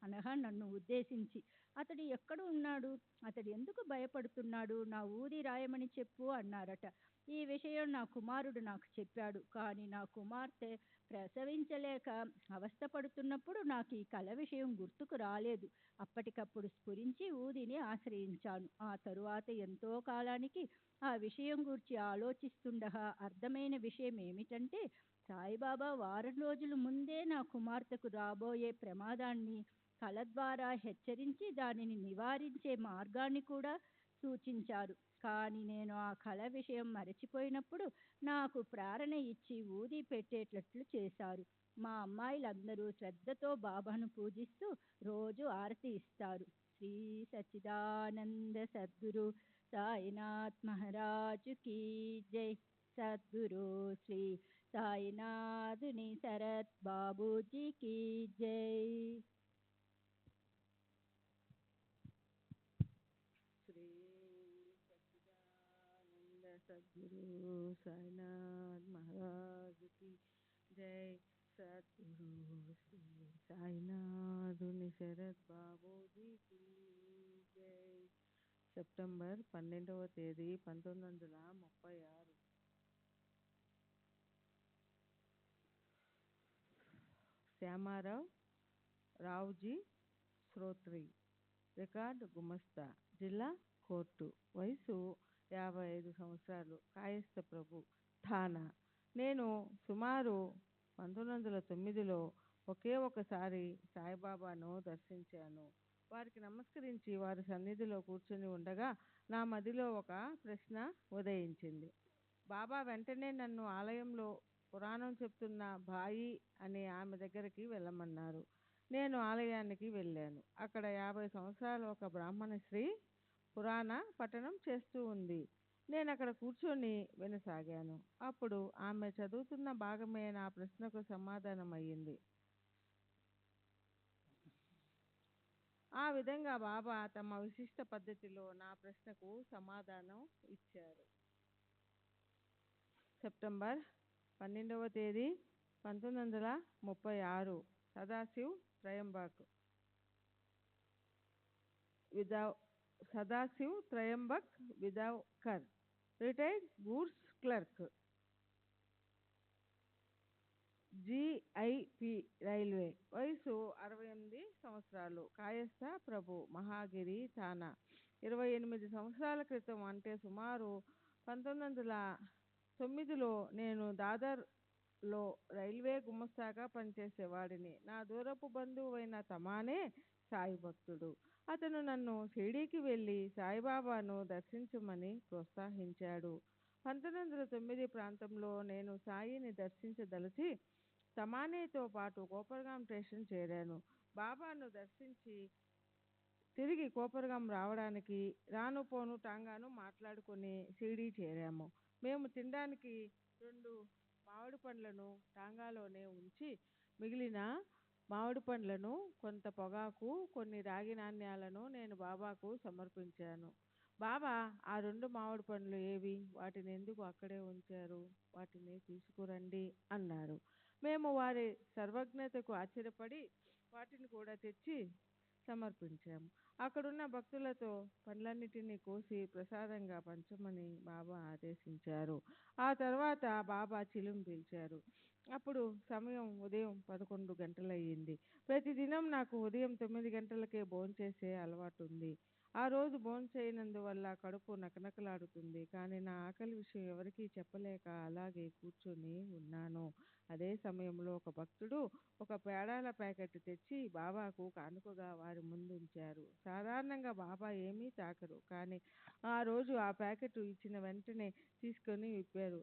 అనగా నన్ను ఉద్దేశించి, అతడు ఎక్కడ ఉన్నాడు, అతడు ఎందుకు భయపడుతున్నాడు, నా ఊది రాయమని చెప్పు అన్నారట. ఈ విషయం నా కుమారుడు నాకు చెప్పాడు. కానీ నా కుమార్తె ప్రసవించలేక అవస్థపడుతున్నప్పుడు నాకు ఈ కల విషయం గుర్తుకు రాలేదు. అప్పటికప్పుడు స్ఫురించి ఊదిని ఆశ్రయించాను. ఆ తరువాత ఎంతో కాలానికి ఆ విషయం గురించి ఆలోచిస్తుండగా అర్థమైన విషయం ఏమిటంటే, సాయిబాబా వారం రోజుల ముందే నా కుమార్తెకు రాబోయే ప్రమాదాన్ని కల ద్వారా హెచ్చరించి దానిని నివారించే మార్గాన్ని కూడా సూచించారు. కానీ నేను ఆ కల విషయం మరచిపోయినప్పుడు నాకు ప్రేరణ ఇచ్చి ఊది పెట్టేటట్లు చేశారు. మా అమ్మాయిలందరూ శ్రద్ధతో బాబాను పూజిస్తూ రోజు ఆరతి ఇస్తారు. శ్రీ సచ్చిదానంద సద్గురు సాయినాథ్ మహారాజు కీ జై. సద్గురు శ్రీ సాయినాథుని శరత్ బాబూజీ కీ జై. శ్రీ సచ్చిదానంద సద్గురు సాయినాథ్ మహారాజు కీ జై. సద్గురు శ్రీ సాయినాథుని శరత్ బాబూజీ కీ జై. సెప్టెంబర్ 12వ తేదీ 1936. శ్యామారావు రావుజీ శ్రోత్రి, రికార్డ్ గుమస్తా, జిల్లా కోర్టు. వయసు 55 సంవత్సరాలు. కాయస్థ ప్రభు, థానా. నేను సుమారు 1909లో ఒకే ఒకసారి సాయిబాబాను దర్శించాను. వారికి నమస్కరించి వారి సన్నిధిలో కూర్చొని ఉండగా నా మదిలో ఒక ప్రశ్న ఉదయించింది. బాబా వెంటనే నన్ను ఆలయంలో పురాణం చెప్తున్న బాయి అనే ఆమె దగ్గరికి వెళ్ళమన్నారు. నేను ఆలయానికి వెళ్ళాను. అక్కడ 50 సంవత్సరాల ఒక బ్రాహ్మణ స్త్రీ పురాణ పఠనం చేస్తూ ఉంది. నేను అక్కడ కూర్చొని వినసాగాను. అప్పుడు ఆమె చదువుతున్న భాగమే నా ప్రశ్నకు సమాధానం అయ్యింది. ఆ విధంగా బాబా తమ విశిష్ట పద్ధతిలో నా ప్రశ్నకు సమాధానం ఇచ్చారు. సెప్టెంబర్ 12వ తేదీ 1936 Sadashiv Trimbak Sadashiv Trimbak Vidavkar, retired goods clerk, GIP railway, వయసు 68 సంవత్సరాలు, కాయస్థ ప్రభు, మహాగిరి, థానా. 28 సంవత్సరాల క్రితం అంటే సుమారు 1909లో నేను దాదర్లో రైల్వే గుమస్తాగా పనిచేసేవాడిని. నా దూరపు బంధువైన తమానే సాయి భక్తుడు. అతను నన్ను షిరిడీకి వెళ్ళి సాయిబాబాను దర్శించమని ప్రోత్సహించాడు. 1909 ప్రాంతంలో నేను సాయిని దర్శించదలిచి తమానేతో పాటు కోపర్గాం స్టేషన్ చేరాను. బాబాను దర్శించి తిరిగి కోపర్గాం రావడానికి రాను పోను టాంగాను మాట్లాడుకొని షిరిడీ చేరాము. మేము తినడానికి 2 మామిడి పండ్లను టాంగాలోనే ఉంచి మిగిలిన మామిడి పండ్లను, కొంత పొగాకు, కొన్ని రాగి నాణ్యాలను నేను బాబాకు సమర్పించాను. బాబా ఆ 2 మామిడి పండ్లు ఏవి, వాటిని ఎందుకు అక్కడే ఉంచారు, వాటిని తీసుకురండి అన్నారు. మేము వారి సర్వజ్ఞతకు ఆశ్చర్యపడి వాటిని కూడా తెచ్చి సమర్పించాము. అక్కడున్న భక్తులతో పండ్లన్నిటినీ కోసి ప్రసాదంగా పంచమని బాబా ఆదేశించారు. ఆ తర్వాత బాబా చిలుం పీల్చారు. అప్పుడు సమయం ఉదయం 11 గంటలయ్యింది. ప్రతిదినం నాకు ఉదయం 9 గంటలకే భోంచేసే అలవాటు ఉంది. ఆ రోజు భోంచేయనందువల్ల కడుపు నకనకలాడుతుంది. కానీ నా ఆకలి విషయం ఎవరికీ చెప్పలేక అలాగే కూర్చొని ఉన్నాను. అదే సమయంలో ఒక భక్తుడు ఒక పేడాల ప్యాకెట్ తెచ్చి బాబాకు కానుకగా వారి ముందుంచారు. సాధారణంగా బాబా ఏమీ తాకరు, కానీ ఆ రోజు ఆ ప్యాకెట్ ఇచ్చిన వెంటనే తీసుకొని విప్పారు.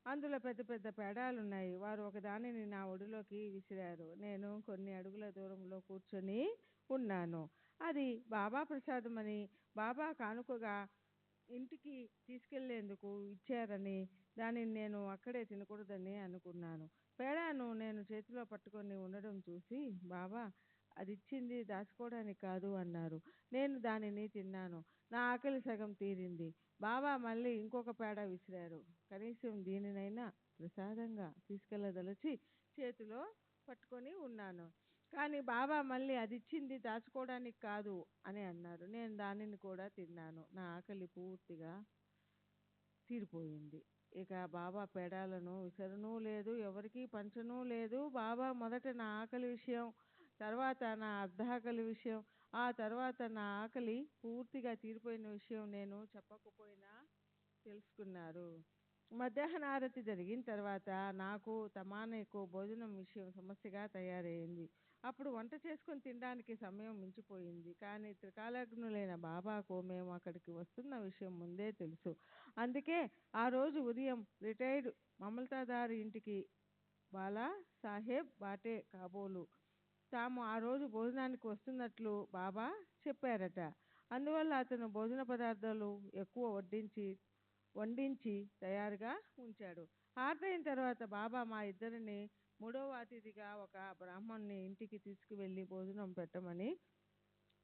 అందులో పెద్ద పెద్ద పేడాలున్నాయి. వారు ఒకదానిని నా ఒడిలోకి విసిరారు. నేను కొన్ని అడుగుల దూరంలో కూర్చొని ఉన్నాను. అది బాబా ప్రసాదమని, బాబా కానుకగా ఇంటికి తీసుకెళ్లేందుకు ఇచ్చారని, దానిని నేను అక్కడే తినకూడదని అనుకున్నాను. పేడాను నేను చేతిలో పట్టుకొని ఉండడం చూసి బాబా అది ఇచ్చింది దాచుకోవడానికి కాదు అన్నారు. నేను దానిని తిన్నాను. నా ఆకలి సగం తీరింది. బాబా మళ్ళీ ఇంకొక పేడ విసిరారు. కనీసం దీనినైనా ప్రసాదంగా తీసుకెళ్ళదలచి చేతిలో పట్టుకొని ఉన్నాను. కానీ బాబా మళ్ళీ అది ఇచ్చింది దాచుకోవడానికి కాదు అని అన్నారు. నేను దానిని కూడా తిన్నాను. నా ఆకలి పూర్తిగా తీరిపోయింది. ఇక బాబా పేడాలను విసరనూ లేదు, ఎవరికీ పంచనూ లేదు. బాబా మొదట నా ఆకలి విషయం, తర్వాత నా అర్ధాకలి విషయం, ఆ తర్వాత నా ఆకలి పూర్తిగా తీరిపోయిన విషయం నేను చెప్పకపోయినా తెలుసుకున్నారు. మధ్యాహ్న ఆరతి జరిగిన తర్వాత నాకు తమానేకు భోజనం విషయం సమస్యగా తయారైంది. అప్పుడు వంట చేసుకొని తినడానికి సమయం మించిపోయింది. కానీ త్రికాలజ్ఞులైన బాబాకు మేము అక్కడికి వస్తున్న విషయం ముందే తెలుసు. అందుకే ఆ రోజు ఉదయం రిటైర్డ్ మమల్తాదారు ఇంటికి బాలా సాహెబ్ బాటే కాబోలు తాము ఆ రోజు భోజనానికి వస్తున్నట్లు బాబా చెప్పారట. అందువల్ల అతను భోజన పదార్థాలు ఎక్కువ వండించి తయారుగా ఉంచాడు. ఆర్తయిన తర్వాత బాబా మా ఇద్దరిని 3వ అతిథిగా ఒక బ్రాహ్మణుని ఇంటికి తీసుకువెళ్ళి భోజనం పెట్టమని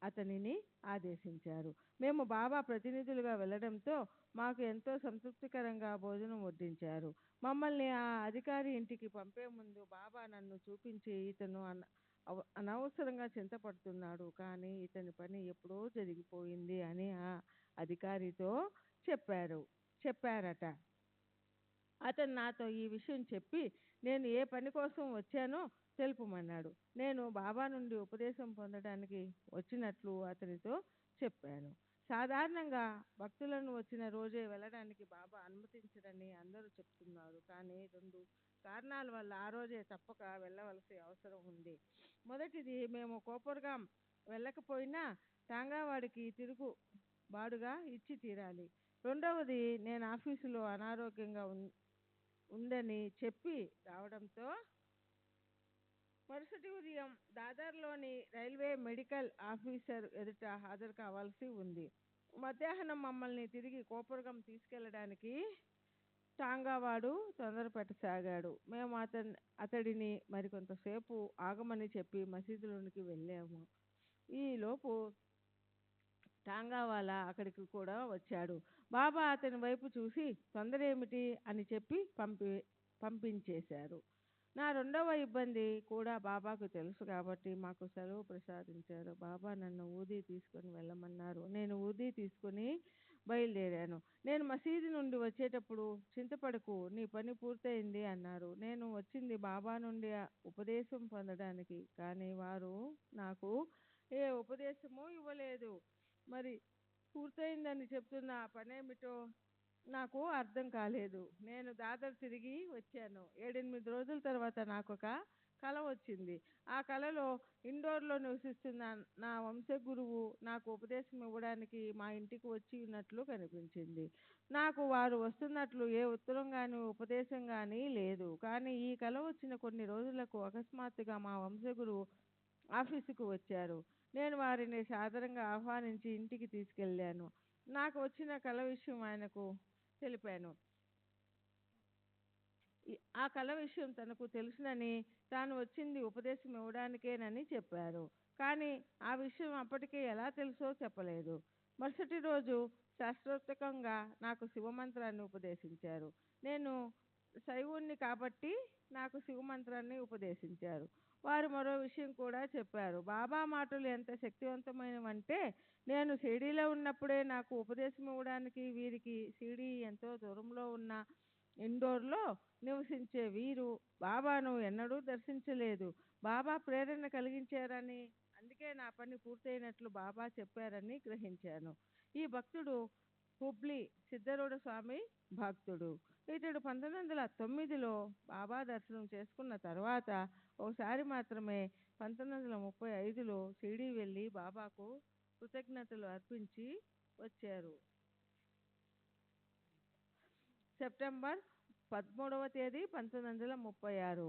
అతనిని ఆదేశించారు. మేము బాబా ప్రతినిధులుగా వెళ్ళడంతో మాకు ఎంతో సంతృప్తికరంగా భోజనం వడ్డించారు. మమ్మల్ని ఆ అధికారి ఇంటికి పంపే ముందు బాబా నన్ను చూపించి, ఇతను అనవసరంగా చింతపడుతున్నాడు, కానీ ఇతని పని ఎప్పుడో జరిగిపోయింది అని ఆ అధికారితో చెప్పారట. అతను నాతో ఈ విషయం చెప్పి నేను ఏ పని కోసం వచ్చానో తెలుపమన్నాడు. నేను బాబా నుండి ఉపదేశం పొందడానికి వచ్చినట్లు అతనితో చెప్పాను. సాధారణంగా భక్తులను వచ్చిన రోజే వెళ్ళడానికి బాబా అనుమతించరని అందరూ చెప్తున్నారు. కానీ 2 కారణాల వల్ల ఆ రోజే తప్పక వెళ్ళవలసి అవసరం ఉంది. మొదటిది, మేము కోపర్గాం వెళ్ళకపోయినా టాంగావాడికి తిరుగు బాడుగా ఇచ్చి తీరాలి. రెండవది, నేను ఆఫీసులో అనారోగ్యంగా ఉందని చెప్పి రావడంతో మరుసటి ఉదయం దాదర్లోని రైల్వే మెడికల్ ఆఫీసర్ ఎదుట హాజరు కావాల్సి ఉంది. మధ్యాహ్నం మమ్మల్ని తిరిగి కోపర్గం తీసుకెళ్ళడానికి టాంగావాడు తొందరపెట్టసాగాడు. మేము అతడిని మరికొంతసేపు ఆగమని చెప్పి మసీదులోనికి వెళ్ళాము. ఈలోపు టాంగావాలా అక్కడికి కూడా వచ్చాడు. బాబా అతని వైపు చూసి తొందర ఏమిటి అని చెప్పి పంపించేశారు. నా రెండవ ఇబ్బంది కూడా బాబాకు తెలుసు కాబట్టి మాకు సెలవు ప్రసాదించారు. బాబా నన్ను ఊదీ తీసుకొని వెళ్ళమన్నారు. నేను ఊదీ తీసుకుని బయలుదేరాను. నేను మసీదు నుండి వచ్చేటప్పుడు చింతపడకు, నీ పని పూర్తయింది అన్నారు. నేను వచ్చింది బాబా నుండి ఉపదేశం పొందడానికి, కానీ వారు నాకు ఏ ఉపదేశమూ ఇవ్వలేదు. మరి పూర్తయిందని చెప్తున్న ఆ పనేమిటో నాకు అర్థం కాలేదు. నేను దాదర్ తిరిగి వచ్చాను. 7-8 రోజుల తర్వాత నాకు ఒక కల వచ్చింది. ఆ కలలో ఇండోర్లో నివసిస్తున్న నా వంశగురువు నాకు ఉపదేశం ఇవ్వడానికి మా ఇంటికి వచ్చి ఉన్నట్లు కనిపించింది. నాకు వారు వస్తున్నట్లు ఏ ఉత్తరం కానీ ఉపదేశం కానీ లేదు. కానీ ఈ కల వచ్చిన కొన్ని రోజులకు అకస్మాత్తుగా మా వంశగురువు ఆఫీసుకు వచ్చారు. నేను వారిని సాదరంగా ఆహ్వానించి ఇంటికి తీసుకెళ్ళాను. నాకు వచ్చిన కల విషయం ఆయనకు తెలిపాను. ఆ కల విషయం తనకు తెలుసునని, తాను వచ్చింది ఉపదేశం ఇవ్వడానికేనని చెప్పారు. కానీ ఆ విషయం అప్పటికే ఎలా తెలుసో చెప్పలేదు. మరుసటి రోజు శాస్త్రోక్తంగా నాకు శివమంత్రాన్ని ఉపదేశించారు. నేను శైవుణ్ణి కాబట్టి నాకు శివమంత్రాన్ని ఉపదేశించారు. వారు మరో విషయం కూడా చెప్పారు. బాబా మాటలు ఎంత శక్తివంతమైనవంటే, నేను షిరిడీలో ఉన్నప్పుడే నాకు ఉపదేశం ఇవ్వడానికి వీరికి షిరిడీ ఎంతో దూరంలో ఉన్న ఇండోర్లో నివసించే వీరు బాబాను ఎన్నడూ దర్శించలేదు. బాబా ప్రేరణ కలిగించారని, అందుకే నా పని పూర్తయినట్లు బాబా చెప్పారని గ్రహించాను. ఈ భక్తుడు హుబ్లీ సిద్ధరూఢ స్వామి భక్తుడు. ఇతడు 1909లో బాబా దర్శనం చేసుకున్న తర్వాత ఒకసారి మాత్రమే 1935లో షిరిడీ వెళ్ళి బాబాకు కృతజ్ఞతలు అర్పించి వచ్చారు. సెప్టెంబర్ 13వ తేదీ 1936.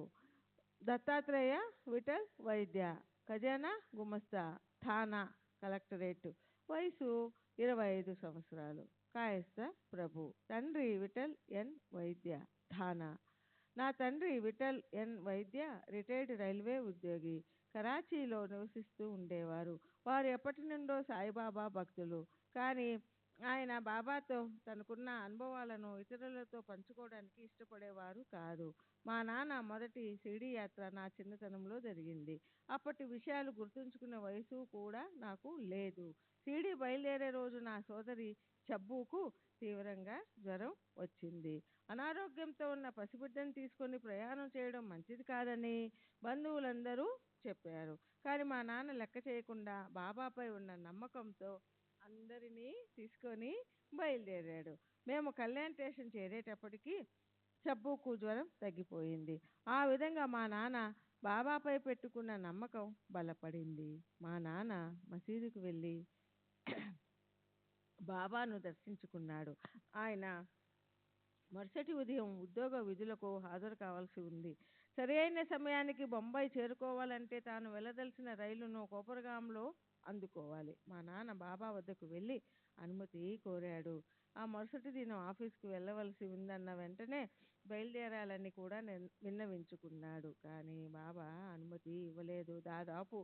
దత్తాత్రేయ విఠల్ వైద్య, ఖజానా గుమస్తా, ఠానా కలెక్టరేట్. వయసు 25 సంవత్సరాలు. కాయస్థ ప్రభు. తండ్రి విఠల్ ఎన్ వైద్య, ఠానా. నా తండ్రి విఠల్ ఎన్ వైద్య రిటైర్డ్ రైల్వే ఉద్యోగి. కరాచీలో నివసిస్తూ ఉండేవారు. వారు ఎప్పటి నుండో సాయిబాబా భక్తులు. కానీ ఆయన బాబాతో తనకున్న అనుభవాలను ఇతరులతో పంచుకోవడానికి ఇష్టపడేవారు కాదు. మా నాన్న మొదటి షిరిడీ యాత్ర నా చిన్నతనంలో జరిగింది. అప్పటి విషయాలు గుర్తుంచుకునే వయసు కూడా నాకు లేదు. షిరిడీ బయలుదేరే రోజు నా సోదరి చబ్బుకు తీవ్రంగా జ్వరం వచ్చింది. అనారోగ్యంతో ఉన్న పసిబిడ్డను తీసుకొని ప్రయాణం చేయడం మంచిది కాదని బంధువులందరూ చెప్పారు. కానీ మా నాన్న లెక్క చేయకుండా బాబాపై ఉన్న నమ్మకంతో అందరినీ తీసుకొని బయలుదేరాడు. మేము కళ్యాణ్ స్టేషన్ చేరేటప్పటికి చబ్బుకు జ్వరం తగ్గిపోయింది. ఆ విధంగా మా నాన్న బాబాపై పెట్టుకున్న నమ్మకం బలపడింది. మా నాన్న మసీదుకు వెళ్ళి బాబాను దర్శించుకున్నాడు. ఆయన మరుసటి ఉదయం ఉద్యోగ విధులకు హాజరు కావాల్సి ఉంది. సరైన సమయానికి బొంబాయి చేరుకోవాలంటే తాను వెళ్ళదలిచిన రైలును కోపరగాంలో అందుకోవాలి. మా నాన్న బాబా వద్దకు వెళ్ళి అనుమతి కోరాడు. ఆ మరుసటి దినం ఆఫీస్కి వెళ్ళవలసి ఉందన్న వెంటనే బయలుదేరాలని కూడా విన్నవించుకున్నాడు. కానీ బాబా అనుమతి ఇవ్వలేదు. దాదాపు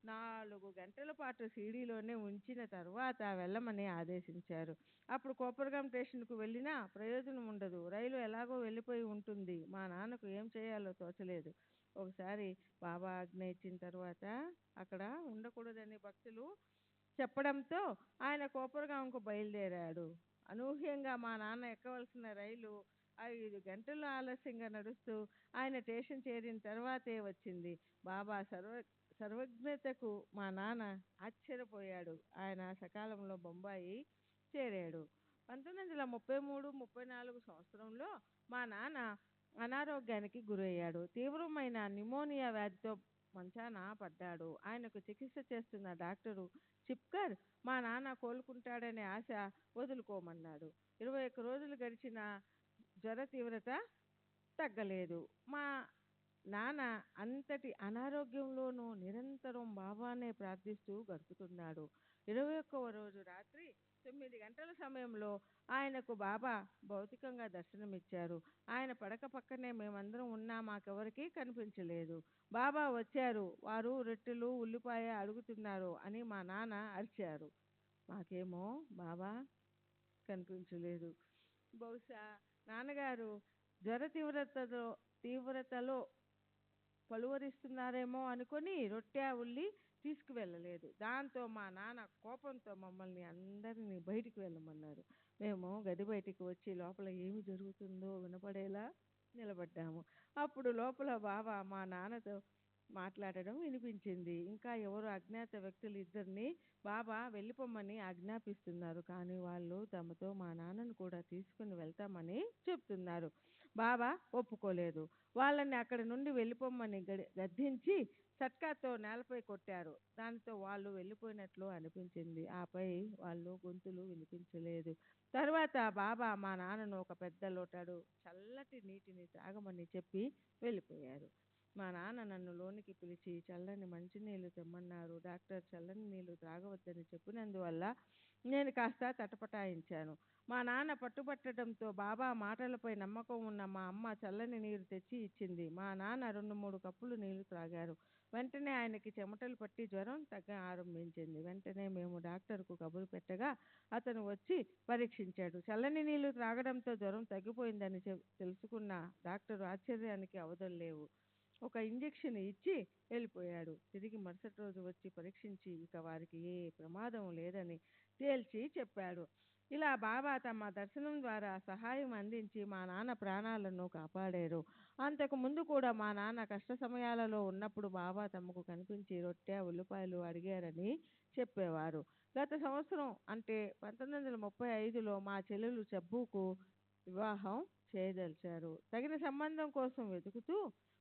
4 గంటల పాటు షిరిడీలోనే ఉంచిన తర్వాత వెళ్ళమని ఆదేశించారు. అప్పుడు కోపరగాం స్టేషన్కు వెళ్ళినా ప్రయోజనం ఉండదు. రైలు ఎలాగో వెళ్ళిపోయి ఉంటుంది. మా నాన్నకు ఏం చేయాలో తోచలేదు. ఒకసారి బాబా ఆజ్ఞ ఇచ్చిన తర్వాత అక్కడ ఉండకూడదని భక్తులు చెప్పడంతో ఆయన కోపరగాంకు బయలుదేరాడు. అనూహ్యంగా మా నాన్న ఎక్కవలసిన రైలు 5 గంటలు ఆలస్యంగా నడుస్తూ ఆయన స్టేషన్ చేరిన తర్వాతే వచ్చింది. బాబా సర్వజ్ఞతకు మా నాన్న ఆశ్చర్యపోయాడు. ఆయన సకాలంలో బొంబాయి చేరాడు. 1933-34 సంవత్సరంలో మా నాన్న అనారోగ్యానికి గురయ్యాడు. తీవ్రమైన న్యూమోనియా వ్యాధితో మంచాన పడ్డాడు. ఆయనకు చికిత్స చేస్తున్న డాక్టరు చిప్కర్ మా నాన్న కోలుకుంటాడనే ఆశ వదులుకోమన్నాడు. 21 రోజులు గడిచిన జ్వర తీవ్రత తగ్గలేదు. మా నాన్న అంతటి అనారోగ్యంలోనూ నిరంతరం బాబానే ప్రార్థిస్తూ గడుపుతున్నాడు. 21వ రోజు రాత్రి 9 గంటల సమయంలో ఆయనకు బాబా భౌతికంగా దర్శనమిచ్చారు. ఆయన పడక పక్కనే మేమందరం ఉన్నా మాకెవరికీ కనిపించలేదు. బాబా వచ్చారు, వారు రొట్టెలు ఉల్లిపాయ అడుగుతున్నారు అని మా నాన్న అరిచారు. మాకేమో బాబా కనిపించలేదు. బహుశా నాన్నగారు జ్వర తీవ్రతలో పలువరిస్తున్నారేమో అనుకొని రొట్టె ఉల్లి తీసుకువెళ్ళలేదు. దాంతో మా నాన్న కోపంతో మమ్మల్ని అందరినీ బయటికి వెళ్ళమన్నారు. మేము గది బయటికి వచ్చి లోపల ఏమి జరుగుతుందో వినపడేలా నిలబడ్డాము. అప్పుడు లోపల బాబా మా నాన్నతో మాట్లాడడం వినిపించింది. ఇంకా ఎవరు అజ్ఞాత వ్యక్తులు ఇద్దరిని బాబా వెళ్ళిపోమ్మని ఆజ్ఞాపిస్తున్నారు. కానీ వాళ్ళు తమతో మా నాన్నను కూడా తీసుకుని వెళ్తామని చెప్తున్నారు. బాబా ఒప్పుకోలేదు. వాళ్ళని అక్కడి నుండి వెళ్ళిపోమ్మని గద్దించి సట్కాతో నేలపై కొట్టారు. దానితో వాళ్ళు వెళ్ళిపోయినట్లు అనిపించింది. ఆపై వాళ్ళు గొంతులు వినిపించలేదు. తర్వాత బాబా మా నాన్నను ఒక పెద్ద లోటాడు చల్లటి నీటిని తాగమని చెప్పి వెళ్ళిపోయారు. మా నాన్న నన్ను లోనికి పిలిచి చల్లని మంచినీళ్ళు తెమ్మన్నారు. డాక్టర్ చల్లని నీళ్లు త్రాగవద్దని చెప్పినందువల్ల నేను కాస్త తటపటాయించాను. మా నాన్న పట్టుబట్టడంతో బాబా మాటలపై నమ్మకం ఉన్న మా అమ్మ చల్లని నీరు తెచ్చి ఇచ్చింది. మా నాన్న 2-3 కప్పులు నీళ్లు త్రాగారు. వెంటనే ఆయనకి చెమటలు పట్టి జ్వరం తగ్గ ఆరంభించింది. వెంటనే మేము డాక్టర్కు కబురు పెట్టగా అతను వచ్చి పరీక్షించాడు. చల్లని నీళ్లు త్రాగడంతో జ్వరం తగ్గిపోయిందని తెలుసుకున్న డాక్టర్ ఆశ్చర్యానికి అవధులు లేవు. ఒక ఇంజెక్షన్ ఇచ్చి వెళ్ళిపోయాడు. తిరిగి మరుసటి రోజు వచ్చి పరీక్షించి ఇక వారికి ఏ ప్రమాదం లేదని తేల్చి చెప్పాడు. ఇలా బాబా తమ దర్శనం ద్వారా సహాయం అందించి మా నాన్న ప్రాణాలను కాపాడారు. అంతకు ముందు కూడా మా నాన్న కష్ట సమయాలలో ఉన్నప్పుడు బాబా తమకు కనిపించి రొట్టె ఉల్లిపాయలు అడిగారని చెప్పేవారు. గత సంవత్సరం అంటే 1935లో మా చెల్లెలు చబ్బుకు వివాహం చేయదలిచారు. తగిన సంబంధం కోసం వెతుకుతూ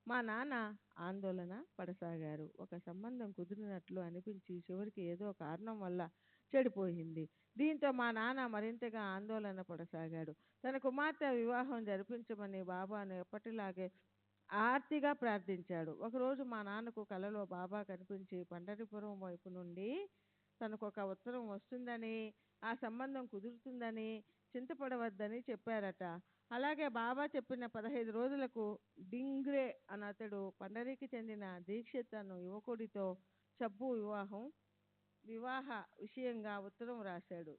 మా నాన్న ఆందోళన పడసాగారు. ఒక సంబంధం కుదిరినట్లు అనిపించి చివరికి ఏదో కారణం వల్ల చెడిపోయింది. దీంతో మా నాన్న మరింతగా ఆందోళన పడసాగాడు. తన కుమార్తె వివాహం జరిపించమని బాబాను ఎప్పటిలాగే ఆర్తిగా ప్రార్థించాడు. ఒకరోజు మా నాన్నకు కలలో బాబా కనిపించి పండరిపురం వైపు నుండి తనకొక ఉత్తరం వస్తుందని, ఆ సంబంధం కుదురుతుందని, చింతపడవద్దని చెప్పారట. అలాగే బాబా చెప్పిన 15 రోజులకు డింగ్రే అనతడు పండరికి చెందిన దీక్షిత్ అను యువకుడితో చబ్బు వివాహ విషయంగా ఉత్తరం రాశాడు.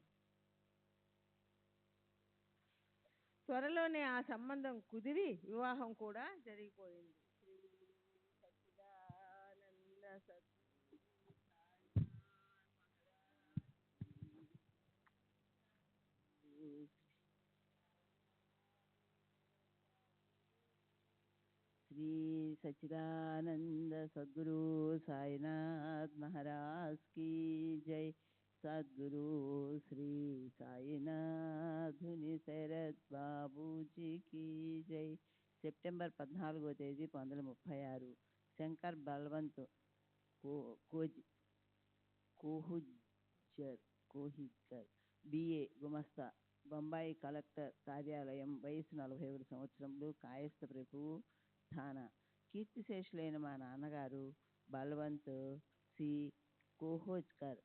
త్వరలోనే ఆ సంబంధం కుదిరి వివాహం కూడా జరిగిపోయింది. శ్రీ సచ్చిదానంద సద్గురు సాయినాథ్ మహారాజ్ की जय. सद्गुरु श्री సాయినాథుని శరత్ బాబూజీ की जय. సెప్టెంబర్ 14వ తేదీ 1936 శంకర్ బల్వంత్ కోహిజ్కర్ బిఏ గుమస్తా, బొంబాయి కలెక్టర్ కార్యాలయం, వయసు 41 సంవత్సరములు, కాయస్థ ప్రభువు, థానా. కీర్తిశేషులైన మా నాన్నగారు బల్వంత్ సి కోహోజ్కర్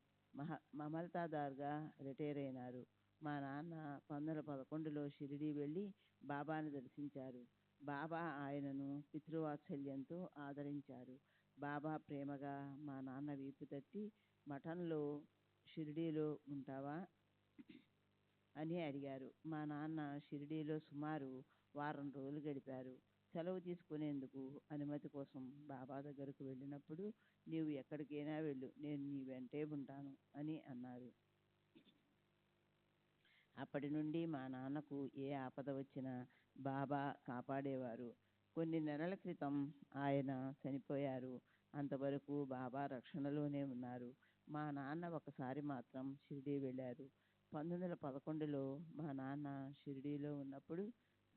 మమల్తాదార్గా రిటైర్ అయినారు. మా నాన్న 1911లో షిరిడీ వెళ్ళి బాబాను దర్శించారు. బాబా ఆయనను పితృవాత్సల్యంతో ఆదరించారు. బాబా ప్రేమగా మా నాన్న వీపు తట్టి మఠంలో షిరిడీలో ఉంటావా అని అడిగారు. మా నాన్న షిరిడీలో సుమారు వారం రోజులు గడిపారు. సెలవు తీసుకునేందుకు అనుమతి కోసం బాబా దగ్గరకు వెళ్ళినప్పుడు నీవు ఎక్కడికైనా వెళ్ళు, నేను నీ వెంటే ఉంటాను అని అన్నారు. అప్పటి నుండి మా నాన్నకు ఏ ఆపద వచ్చినా బాబా కాపాడేవారు. కొన్ని నెలల క్రితం ఆయన చనిపోయారు. అంతవరకు బాబా రక్షణలోనే ఉన్నారు. మా నాన్న ఒకసారి మాత్రం షిరిడీ వెళ్ళారు. 1911లో మా నాన్న షిరిడీలో ఉన్నప్పుడు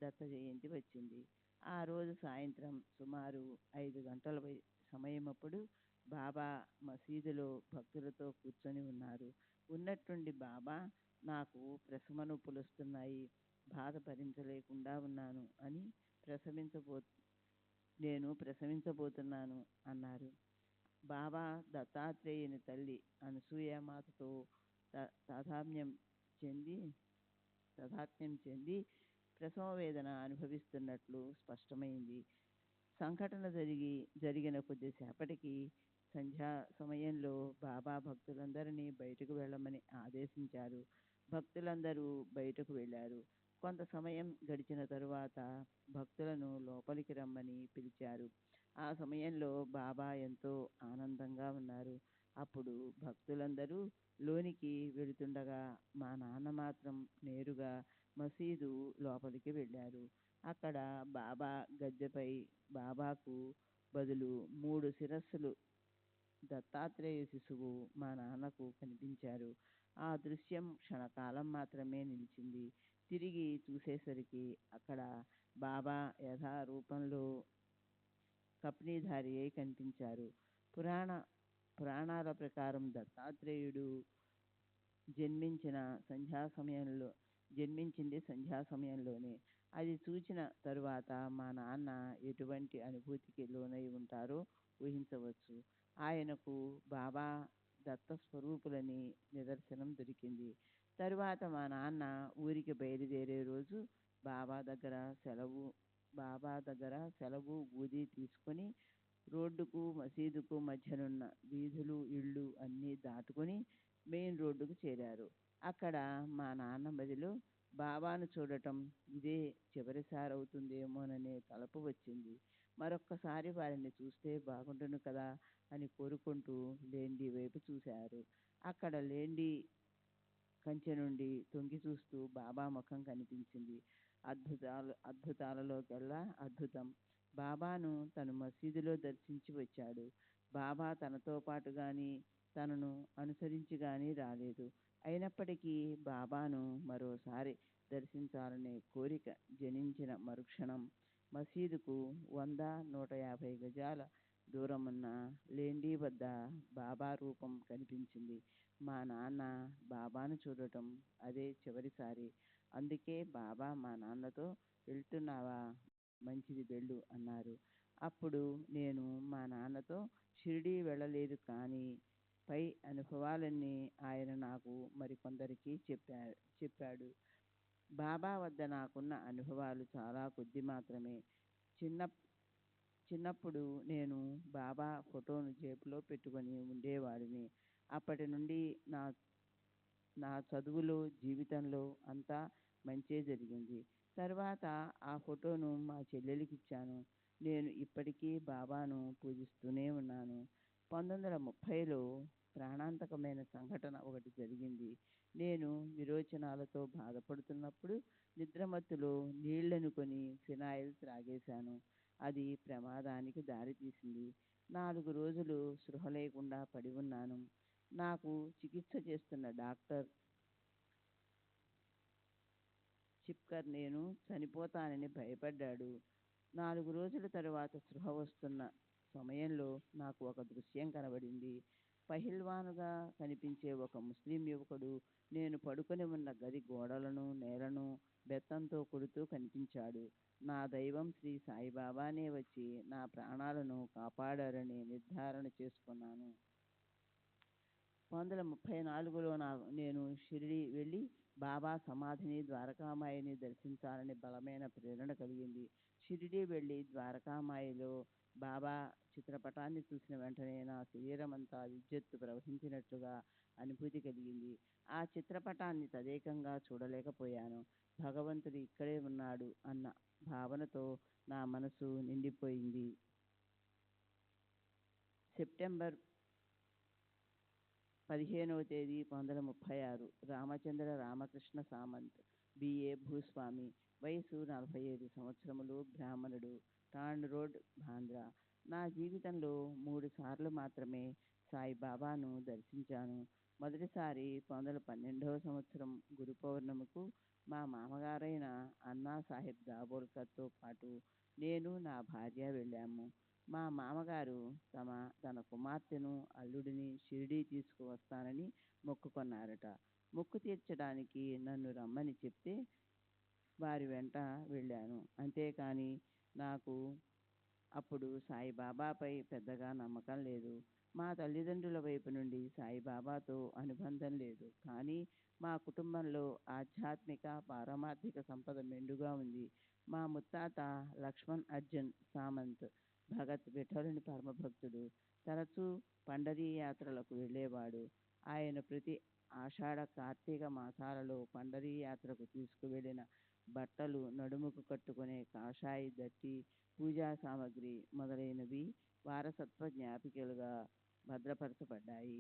దత్త జయంతి వచ్చింది. ఆ రోజు సాయంత్రం సుమారు 5 గంటల సమయమప్పుడు బాబా మసీదులో భక్తులతో కూర్చొని ఉన్నారు. ఉన్నట్టుండి బాబా, నాకు ప్రసవ నొప్పులు వస్తున్నాయి, బాధ భరించలేకుండా ఉన్నాను అని నేను ప్రసవించబోతున్నాను అన్నారు. బాబా దత్తాత్రేయుని తల్లి అనసూయ మాతతో తాదాత్మ్యం చెంది తదాత్మ్యం చెంది ప్రసవ వేదన అనుభవిస్తున్నట్లు స్పష్టమైంది. సంఘటన జరిగిన కొద్దిసేపటికి సంధ్యా సమయంలో బాబా భక్తులందరినీ బయటకు వెళ్ళమని ఆదేశించారు. భక్తులందరూ బయటకు వెళ్ళారు. కొంత సమయం గడిచిన తరువాత భక్తులను లోపలికి రమ్మని పిలిచారు. ఆ సమయంలో బాబా ఎంతో ఆనందంగా ఉన్నారు. అప్పుడు భక్తులందరూ లోనికి వెళుతుండగా మా నాన్న మాత్రం నేరుగా మసీదు లోపలికి వెళ్ళారు. అక్కడ బాబా గద్దెపై బాబాకు బదులు 3 శిరస్సులు దత్తాత్రేయ శిశువు మా నాన్నకు కనిపించారు. ఆ దృశ్యం క్షణకాలం మాత్రమే నిలిచింది. తిరిగి చూసేసరికి అక్కడ బాబా యథారూపంలో కప్నీధారి అయి కనిపించారు. పురాణాల ప్రకారం దత్తాత్రేయుడు జన్మించిన జన్మించింది సంధ్యా సమయంలోనే. అది చూచిన తరువాత మా నాన్న ఎటువంటి అనుభూతికి లోనై ఉంటారో ఊహించవచ్చు. ఆయనకు బాబా దత్త స్వరూపులని నిదర్శనం దొరికింది. తరువాత మా నాన్న ఊరికి బయలుదేరే రోజు బాబా దగ్గర సెలవు ఊది తీసుకొని రోడ్డుకు మసీదుకు మధ్యనున్న వీధులు ఇళ్ళు అన్నీ దాటుకొని మెయిన్ రోడ్డుకు చేరారు. అక్కడ మా నాన్న మదిలో బాబాను చూడటం ఇదే చివరిసారి అవుతుందేమోననే తలపు వచ్చింది. మరొక్కసారి వారిని చూస్తే బాగుండును కదా అని కోరుకుంటూ లేండి వైపు చూశారు. అక్కడ లేండి కంచె నుండి తొంగి చూస్తూ బాబా ముఖం కనిపించింది. అద్భుతాలలోకెల్లా అద్భుతం. బాబాను తను మసీదులో దర్శించి వచ్చాడు. బాబా తనతో పాటు గాని తనను అనుసరించి గాని రాలేదు. అయినప్పటికీ బాబాను మరోసారి దర్శించాలనే కోరిక జనించిన మరుక్షణం మసీదుకు 100-150 గజాల దూరమున్న లేండి వద్ద బాబా రూపం కనిపించింది. మా నాన్న బాబాను చూడటం అదే చివరిసారి. అందుకే బాబా మా నాన్నతో వెళ్తున్నావా, మంచిది వెళ్ళు అన్నారు. అప్పుడు నేను మా నాన్నతో షిరిడీ వెళ్ళలేదు, కానీ పై అనుభవాలన్నీ ఆయన నాకు మరికొందరికి చెప్పాడు. బాబా వద్ద నాకున్న అనుభవాలు చాలా కొద్ది మాత్రమే. చిన్నప్పుడు నేను బాబా ఫోటోను జేబులో పెట్టుకొని ఉండేవాడిని. అప్పటి నుండి నా చదువులో జీవితంలో అంతా మంచే జరిగింది. తర్వాత ఆ ఫోటోను మా చెల్లెలికి ఇచ్చాను. నేను ఇప్పటికీ బాబాను పూజిస్తూనే ఉన్నాను. 1930లో ప్రాణాంతకమైన సంఘటన ఒకటి జరిగింది. నేను విరోచనాలతో బాధపడుతున్నప్పుడు నిద్రమత్తులో నీళ్లను కొని ఫినాయిల్ త్రాగేశాను. అది ప్రమాదానికి దారితీసింది. 4 రోజులు స్పృహ లేకుండా పడి ఉన్నాను. నాకు చికిత్స చేస్తున్న డాక్టర్ చిప్కర్ నేను చనిపోతానని భయపడ్డాడు. 4 రోజుల తరువాత స్పృహ వస్తున్న సమయంలో నాకు ఒక దృశ్యం కనబడింది. పహిల్వానుగా కనిపించే ఒక ముస్లిం యువకుడు నేను పడుకొని ఉన్న గది గోడలను నేలను బెత్తంతో కొడుతూ కనిపించాడు. నా దైవం శ్రీ సాయిబాబానే వచ్చి నా ప్రాణాలను కాపాడారని నిర్ధారణ చేసుకున్నాను. 1934లో నేను షిరిడీ వెళ్ళి బాబా సమాధిని ద్వారకామాయిని దర్శించాలని బలమైన ప్రేరణ కలిగింది. షిరిడీ వెళ్ళి ద్వారకామాయిలో బాబా చిత్రపటాన్ని చూసిన వెంటనే నా శరీరమంతా విద్యుత్తు ప్రవహించినట్లుగా అనుభూతి కలిగింది. ఆ చిత్రపటాన్ని తదేకంగా చూడలేకపోయాను. భగవంతుడు ఇక్కడే ఉన్నాడు అన్న భావనతో నా మనసు నిండిపోయింది. సెప్టెంబర్ 15వ తేదీ 1936 రామచంద్ర రామకృష్ణ సామంత్, బిఏ భూస్వామి, వయసు 45 సంవత్సరములు, బ్రాహ్మణుడు, టాండ్ రోడ్, బాంద్రా. నా జీవితంలో 3 సార్లు మాత్రమే సాయిబాబాను దర్శించాను. మొదటిసారి 1912వ సంవత్సరం గురు పౌర్ణమికు మా మామగారైన అన్నా సాహెబ్ దాబోల్కర్తో పాటు నేను నా భార్య వెళ్ళాము. మా మామగారు తన కుమార్తెను అల్లుడిని షిరిడీ తీసుకువస్తానని మొక్కుకొన్నారట. మొక్కు తీర్చడానికి నన్ను రమ్మని చెప్తే వారి వెంట వెళ్ళాను. అంతేకాని నాకు అప్పుడు సాయిబాబాపై పెద్దగా నమ్మకం లేదు. మా తల్లిదండ్రుల వైపు నుండి సాయిబాబాతో అనుబంధం లేదు. కానీ మా కుటుంబంలో ఆధ్యాత్మిక పారమార్థిక సంపద మెండుగా ఉంది. మా ముత్తాత లక్ష్మణ్ అర్జున్ సామంత్ భగత్ విఠలుని పరమభక్తుడు. తరచూ పండరీ యాత్రలకు వెళ్ళేవాడు. ఆయన ప్రతి ఆషాఢ కార్తీక మాసాలలో పండరీ యాత్రకు తీసుకువెళ్ళిన బట్టలు, నడుముకు కట్టుకునే కాషాయి దట్టి, పూజా సామగ్రి మొదలైనవి వారసత్వ జ్ఞాపికలుగా భద్రపరచబడ్డాయి.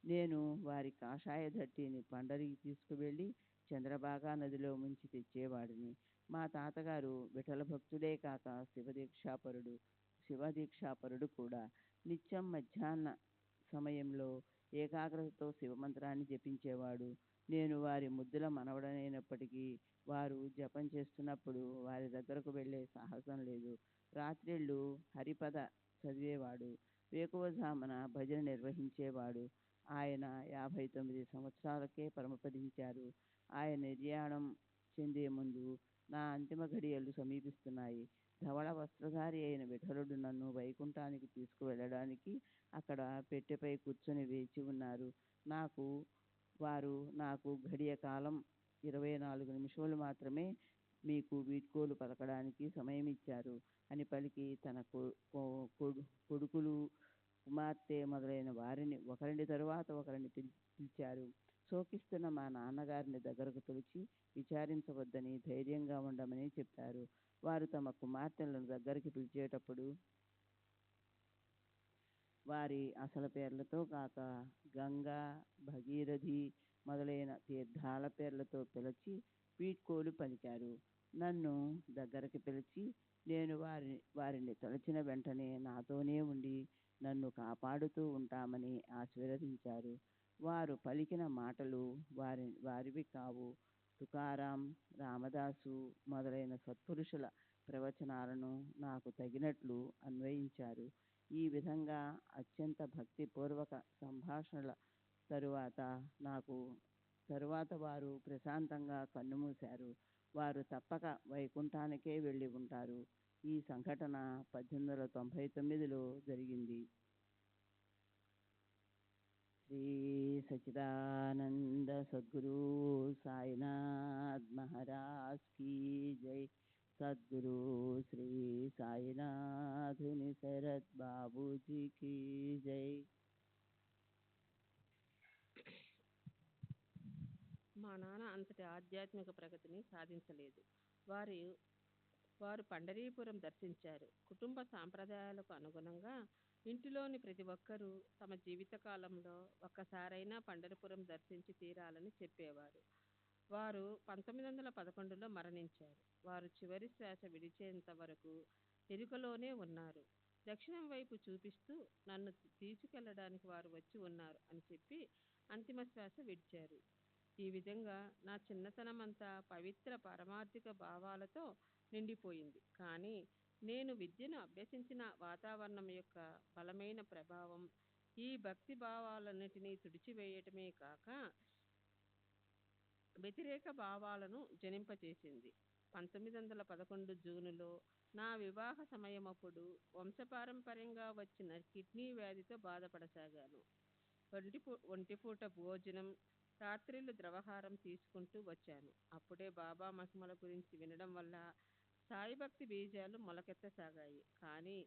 నేను వారి కాషాయ దట్టిని పండరికి తీసుకువెళ్ళి చంద్రభాగా నదిలో ముంచి తెచ్చేవాడిని. మా తాతగారు విఠల భక్తుడే కాక శివదీక్షాపరుడు కూడా. నిత్యం మధ్యాహ్న సమయంలో ఏకాగ్రతతో శివమంత్రాన్ని జపించేవాడు. నేను వారి ముద్దుల మనవడనైనప్పటికీ వారు జపం చేస్తున్నప్పుడు వారి దగ్గరకు వెళ్ళే సాహసం లేదు. రాత్రిళ్ళు హరిపద చదివేవాడు. వేకువజామున భజన నిర్వహించేవాడు. ఆయన 59 సంవత్సరాలకే పరమపదించారు. ఆయన నిర్యాణం చెందే ముందు నా అంతిమ ఘడియలు సమీపిస్తున్నాయి. ధవళ వస్త్రధారి అయిన విఠలుడు నన్ను వైకుంఠానికి తీసుకువెళ్ళడానికి అక్కడ పెట్టెపై కూర్చొని వేచి ఉన్నారు. నాకు ఘడియ కాలం 24 నిమిషములు మాత్రమే మీకు వీడ్కోలు పలకడానికి సమయం ఇచ్చారు అని పలికి తన కొడుకులు, కుమార్తె మొదలైన వారిని ఒకరిని తరువాత ఒకరిని పిలిచారు. శోకిస్తున్న మా నాన్నగారిని దగ్గరకు పిలిచి విచారించవద్దని, ధైర్యంగా ఉండమని చెప్పారు. వారు తమ కుమార్తెలను దగ్గరికి పిలిచేటప్పుడు వారి అసలు పేర్లతో కాక గంగా, భగీరథి మొదలైన తీర్థాల పేర్లతో పిలిచి వీడ్కోలు పలికారు. నన్ను దగ్గరికి పిలిచి నేను వారిని తలచిన వెంటనే నాతోనే ఉండి నన్ను కాపాడుతూ ఉంటామని ఆశీర్వదించారు. వారు పలికిన మాటలు వారివి కావు. తుకారాం, రామదాసు మొదలైన సత్పురుషుల ప్రవచనాలను నాకు తగినట్లు అన్వయించారు. ఈ విధంగా అత్యంత భక్తిపూర్వక సంభాషణల తరువాత వారు ప్రశాంతంగా కన్నుమూశారు. వారు తప్పక వైకుంఠానికే వెళ్ళి ఉంటారు. ఈ సంఘటన 1899లో జరిగింది. శ్రీ సచిదానంద సద్గురు సాయినాథ్ మహారాజ్ కీ జై. సద్గురు శ్రీ సాయినాథుని శరత్ బాబూజీ కీ జై. మా నాన్న అంతటి ఆధ్యాత్మిక ప్రగతిని సాధించలేదు. వారు పండరీపురం దర్శించారు. కుటుంబ సాంప్రదాయాలకు అనుగుణంగా ఇంటిలోని ప్రతి ఒక్కరూ తమ జీవితకాలంలో ఒక్కసారైనా పండరీపురం దర్శించి తీరాలని చెప్పేవారు. వారు 1911లో మరణించారు. వారు చివరి శ్వాస విడిచేంత వరకు ఎరుకలోనే ఉన్నారు. దక్షిణం వైపు చూపిస్తూ నన్ను తీసుకెళ్లడానికి వారు వచ్చి ఉన్నారు అని చెప్పి అంతిమ శ్వాస విడిచారు. ఈ విధంగా నా చిన్నతనమంతా పవిత్ర పారమార్థిక భావాలతో నిండిపోయింది. కానీ నేను విద్యను అభ్యసించిన వాతావరణం యొక్క బలమైన ప్రభావం ఈ భక్తి భావాలన్నిటినీ తుడిచివేయటమే కాక వ్యతిరేక భావాలను జనింపచేసింది. 1911 జూనులో నా వివాహ సమయమప్పుడు వంశపారంపర్యంగా వచ్చిన కిడ్నీ వ్యాధితో బాధపడసాగాను. ఒంటిపూట భోజనం, రాత్రిళ్ళు ద్రవహారం తీసుకుంటూ వచ్చాను. అప్పుడే బాబా మహిమల గురించి వినడం వల్ల సాయిభక్తి బీజాలు మొలకెత్తసాగాయి. కానీ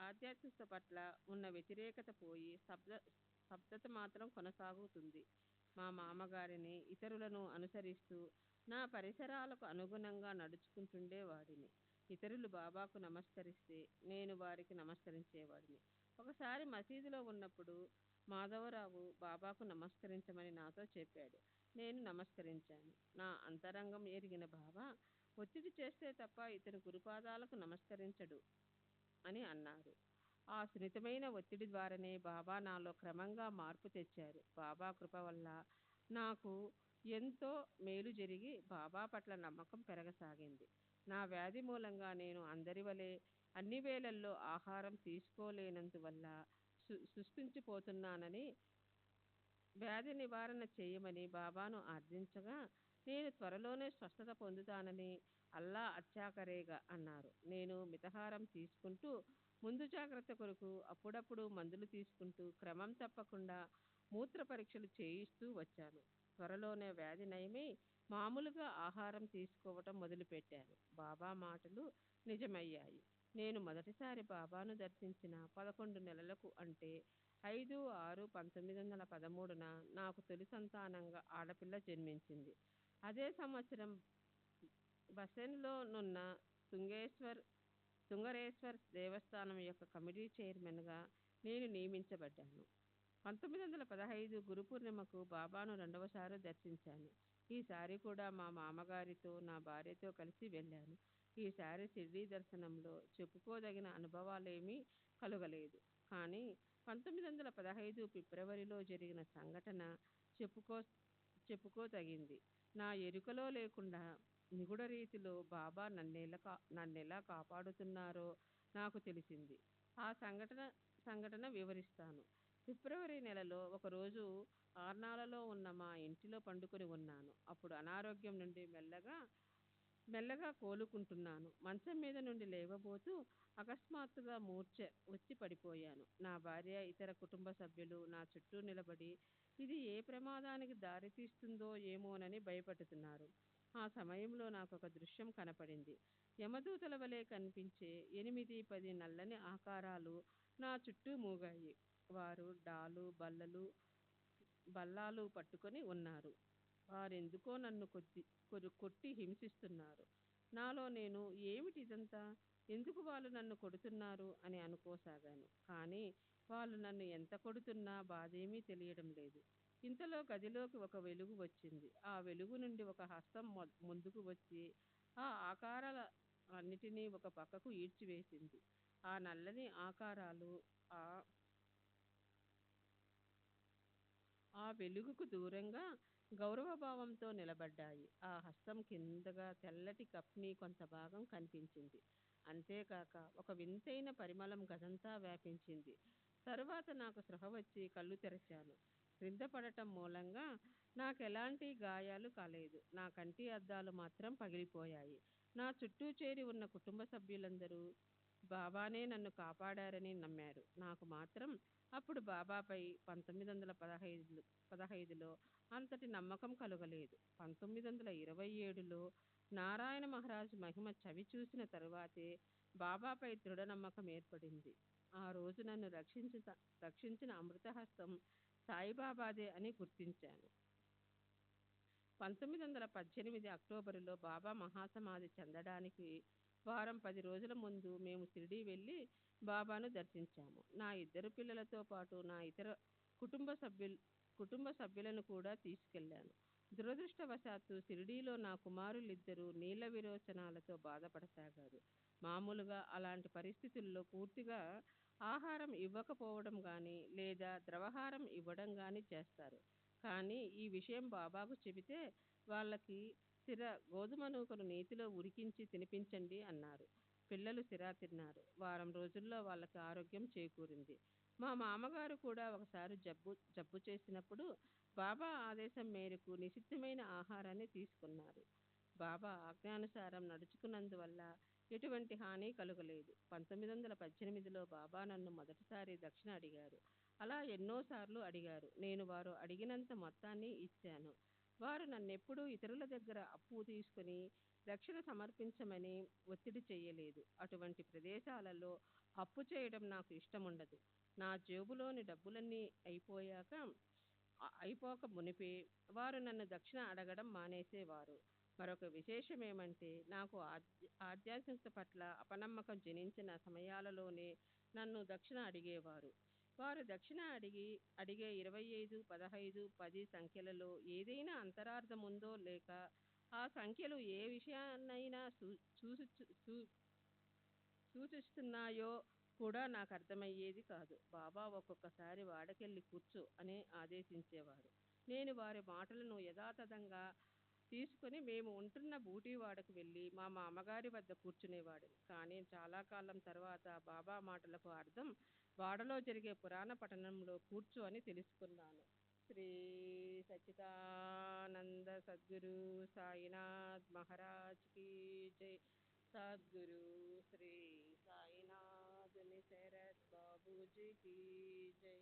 ఆధ్యాత్మికత పట్ల ఉన్న వ్యతిరేకత పోయి స్తబ్దత మాత్రం కొనసాగుతుంది. మా మామగారిని, ఇతరులను అనుసరిస్తూ నా పరిసరాలకు అనుగుణంగా నడుచుకుంటుండేవాడిని. ఇతరులు బాబాకు నమస్కరిస్తే నేను వారికి నమస్కరించేవాడిని. ఒకసారి మసీదులో ఉన్నప్పుడు మాధవరావు బాబాకు నమస్కరించమని నాతో చెప్పాడు. నేను నమస్కరించాను. నా అంతరంగం ఎరిగిన బాబా ఒత్తిడి చేస్తే తప్ప ఇతని గురుపాదాలకు నమస్కరించడు అని అన్నారు. ఆ సున్నితమైన ఒత్తిడి ద్వారానే బాబా నాలో క్రమంగా మార్పు తెచ్చారు. బాబా కృప వల్ల నాకు ఎంతో మేలు జరిగి బాబా పట్ల నమ్మకం పెరగసాగింది. నా వ్యాధి మూలంగా నేను అందరి వలె అన్ని వేళల్లో ఆహారం తీసుకోలేనందువల్ల శుష్కించిపోతున్నానని వ్యాధి నివారణ చేయమని బాబాను ఆర్థించగా నేను త్వరలోనే స్వస్థత పొందుతానని అల్లా అచ్చాకరేగా అన్నారు. నేను మితహారం తీసుకుంటూ ముందు జాగ్రత్త కొరకు అప్పుడప్పుడు మందులు తీసుకుంటూ క్రమం తప్పకుండా మూత్ర పరీక్షలు చేయిస్తూ వచ్చాను. త్వరలోనే వ్యాధి నయమై మామూలుగా ఆహారం తీసుకోవటం మొదలుపెట్టాను. బాబా మాటలు నిజమయ్యాయి. నేను మొదటిసారి బాబాను దర్శించిన 11 నెలలకు అంటే 5/6/1913న నాకు తొలి సంతానంగా ఆడపిల్ల జన్మించింది. అదే సంవత్సరం బసెన్లోనున్న తుంగరేశ్వర్ దేవస్థానం యొక్క కమిటీ చైర్మన్గా నేను నియమించబడ్డాను. 1915 గురు పూర్ణిమకు బాబాను రెండవసారి దర్శించాను. ఈసారి కూడా మా మామగారితో నా భార్యతో కలిసి వెళ్ళాను. ఈసారి షిర్డీ దర్శనంలో చెప్పుకోదగిన అనుభవాలేమీ కలుగలేదు. కానీ 1915 ఫిబ్రవరిలో జరిగిన సంఘటన చెప్పుకో చెప్పుకోతగింది. నా ఎరుకలో లేకుండా నిగూఢ రీతిలో బాబా నన్నెలా కాపాడుతున్నారో నాకు తెలిసింది. ఆ సంఘటన వివరిస్తాను. ఫిబ్రవరి నెలలో ఒకరోజు ఆర్నాలలో ఉన్న మా ఇంటిలో పండుకొని ఉన్నాను. అప్పుడు అనారోగ్యం నుండి మెల్లగా కోలుకుంటున్నాను. మంచం మీద నుండి లేవబోతూ అకస్మాత్తుగా మూర్ఛ వచ్చి పడిపోయాను. నా భార్య, ఇతర కుటుంబ సభ్యులు నా చుట్టూ నిలబడి ఇది ఏ ప్రమాదానికి దారితీస్తుందో ఏమోనని భయపడుతున్నారు. ఆ సమయంలో నాకు ఒక దృశ్యం కనపడింది. యమదూతల వలె కనిపించే 8-10 నల్లని ఆకారాలు నా చుట్టూ మూగాయి. వారు డాలు, బల్లాలు పట్టుకొని ఉన్నారు. వారెందుకో నన్ను కొట్టి హింసిస్తున్నారు. నాలో నేను ఏమిటి ఇదంతా, ఎందుకు వాళ్ళు నన్ను కొడుతున్నారు అని అనుకోసాగాను. కానీ వాళ్ళు నన్ను ఎంత కొడుతున్నా బాధేమీ తెలియడం లేదు. ఇంతలో గదిలోకి ఒక వెలుగు వచ్చింది. ఆ వెలుగు నుండి ఒక హస్తం ముందుకు వచ్చి ఆ ఆకారాల అన్నిటినీ ఒక పక్కకు ఈడ్చివేసింది. ఆ నల్లని ఆకారాలు ఆ వెలుగుకు దూరంగా గౌరవభావంతో నిలబడ్డాయి. ఆ హస్తం కిందగా తెల్లటి కప్ని కొంత భాగం కనిపించింది. అంతేకాక ఒక వింతైన పరిమళం గదంతా వ్యాపించింది. తరువాత నాకు స్పృహ వచ్చి కళ్ళు తెరచాను. క్రింద పడటం మూలంగా నాకెలాంటి గాయాలు కాలేదు. నా కంటి అద్దాలు మాత్రం పగిలిపోయాయి. నా చుట్టూ చేరి ఉన్న కుటుంబ సభ్యులందరూ బాబానే నన్ను కాపాడారని నమ్మారు. నాకు మాత్రం అప్పుడు బాబాపై 1915లో అంతటి నమ్మకం కలుగలేదు. 1927లో నారాయణ మహారాజ్ మహిమ చవి చూసిన తరువాతే బాబాపై దృఢ నమ్మకం ఏర్పడింది. ఆ రోజు నన్ను రక్షించిన అమృతహస్తం సాయిబాబాదే అని గుర్తించాను. 1918 అక్టోబరులో బాబా మహాసమాధి చెందడానికి వారం 10 రోజుల ముందు మేము షిరిడీ వెళ్ళి బాబాను దర్శించాము. నా 2 పిల్లలతో పాటు నా ఇతర కుటుంబ సభ్యులను కూడా తీసుకెళ్లాను. దురదృష్టవశాత్తు షిరిడీలో నా కుమారులిద్దరూ నీళ్ల విరోచనాలతో బాధపడసాగారు. మామూలుగా అలాంటి పరిస్థితుల్లో పూర్తిగా ఆహారం ఇవ్వకపోవడం గాని లేదా ద్రవాహారం ఇవ్వడం గాని చేస్తారు. కానీ ఈ విషయం బాబాకు చెబితే వాళ్ళకి సిర గోధుమ నూకను నేతిలో ఉడికించి తినిపించండి అన్నారు. పిల్లలు సిరా తిన్నారు. వారం రోజుల్లో వాళ్ళకి ఆరోగ్యం చేకూరింది. మా మామగారు కూడా ఒకసారి జబ్బు చేసినప్పుడు బాబా ఆదేశం మేరకు నిషిద్ధమైన ఆహారాన్ని తీసుకున్నారు. బాబా ఆజ్ఞానుసారం నడుచుకున్నందువల్ల ఎటువంటి హాని కలుగలేదు. 1918లో బాబా నన్ను మొదటిసారి దక్షిణ అడిగారు. అలా ఎన్నోసార్లు అడిగారు. నేను వారు అడిగినంత మొత్తాన్ని ఇచ్చాను. వారు నన్నెప్పుడూ ఇతరుల దగ్గర అప్పు తీసుకుని దక్షిణ సమర్పించమని ఒత్తిడి చెయ్యలేదు. అటువంటి ప్రదేశాలలో అప్పు చేయడం నాకు ఇష్టముండదు. నా జేబులోని డబ్బులన్నీ అయిపోక మునిపే వారు నన్ను దక్షిణ అడగడం మానేసేవారు. మరొక విశేషమేమంటే నాకు ఆధ్యాత్మికత పట్ల అపనమ్మకం జనించిన సమయాలలోనే నన్ను దక్షిణ అడిగేవారు. వారు దక్షిణ అడిగే 25, 15, 10 సంఖ్యలలో ఏదైనా అంతరార్థముందో లేక ఆ సంఖ్యలు ఏ విషయాన్నైనా సూచిస్తున్నాయో కూడా నాకు అర్థమయ్యేది కాదు. బాబా ఒక్కొక్కసారి వాడకెళ్ళి కూర్చో అని ఆదేశించేవారు. నేను వారి మాటలను యథాతథంగా తీసుకుని మేము ఉంటున్న బూటీవాడకు వెళ్ళి మా మామగారి వద్ద కూర్చునేవాడిని. కానీ చాలా కాలం తర్వాత బాబా మాటలకు అర్థం వాడలో జరిగే పురాణ పఠనంలో కూర్చో అని తెలుసుకున్నాను. శ్రీ సచ్చిదానంద సద్గురు సాయినాథ్ మహారాజ్ की जय सद्गुरु श्री साईनाथ निसरत बाबू जी की जय।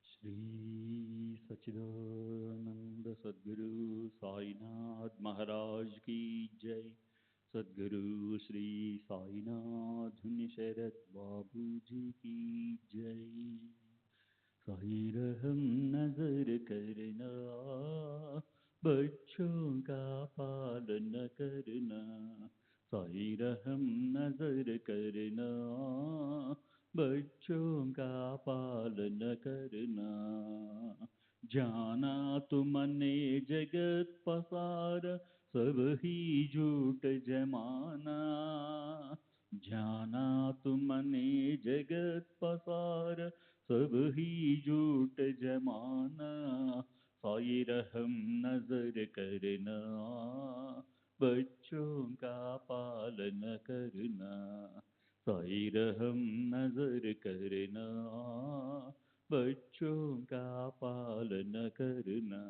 श्री सच्चिदानंद सद्गुरु साईनाथ महाराज की जय। सद्गुरु श्री साईनाथ शरद बाबू जी की जय। साई रहम नजर करना, बच्चों का पालन करना। साई रहम नजर करना, बच्चों का पालन करना। जाना तुमने जगत पसार, सब ही झूठ जमाना। जाना तुमने जगत पसार, सब ही झूठ जमाना। साई रहम नजर करना, बच्चों का पालन करना। साई रहम नजर करना, बच्चों का पालन करना।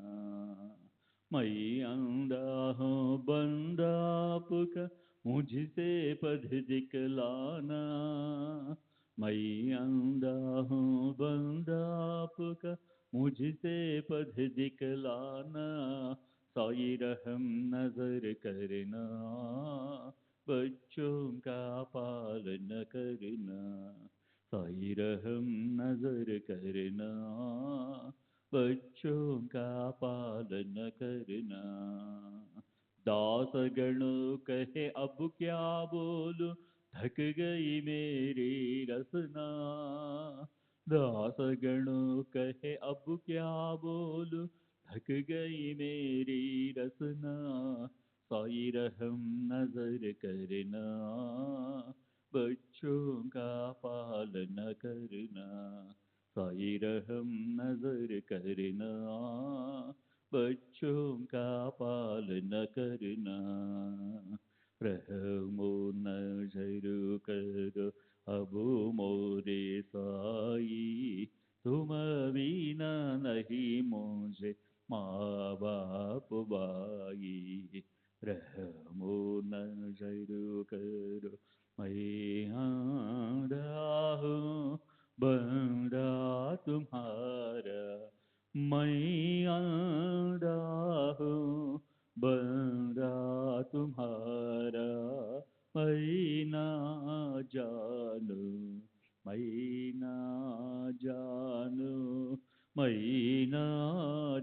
मैं अंधा हूँ बंदा आपका, मुझसे पद दिखलाना। मैं अंधा हूँ बंदा आपका, मुझसे पद दिखलाना। साई रहम नजर करना, बच्चों का पालन करना। साई रहम नजर करना, बच्चों का पालन करना। दास गणों कहे अब क्या बोलूं, थक गई मेरी रसना। दास गणों कहे अब क्या बोलूं, थक गई मेरी रसना। साई रहम नजर करना, बच्चों का पालन करना। साई रहम नजर करना, बच्चों का पालन करना। रहमो नजर करो अब मोरे साई, तुम बिना नहीं मुझे माँ बाप भाई। रहमो नजर करो, मैं आंधा हूँ बंदा तुम्हारा। मैं आंधा हूँ बंदा तुम्हारा। मैं ना जानू, मैं ना जानू, मैं ना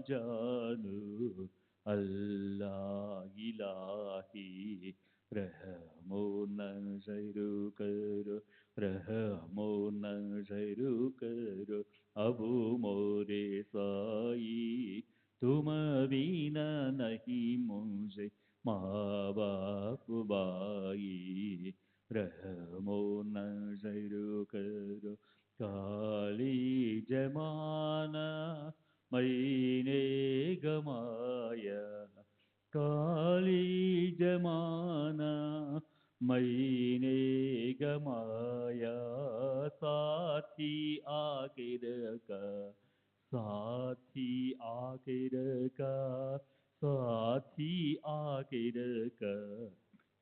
जानू। अल्लाह इलाही, रहमो नजर करो, रहमो नजर करो, अबू मोरे साई, तुम बिना नहीं मुझे माँ बाप बाई, रहमो नजर करो, काली जमाना मैंने गमाया, काली जमाना मैंने गमाया, साथी आखिर का, साथी आखिर का, साथी आखिर का,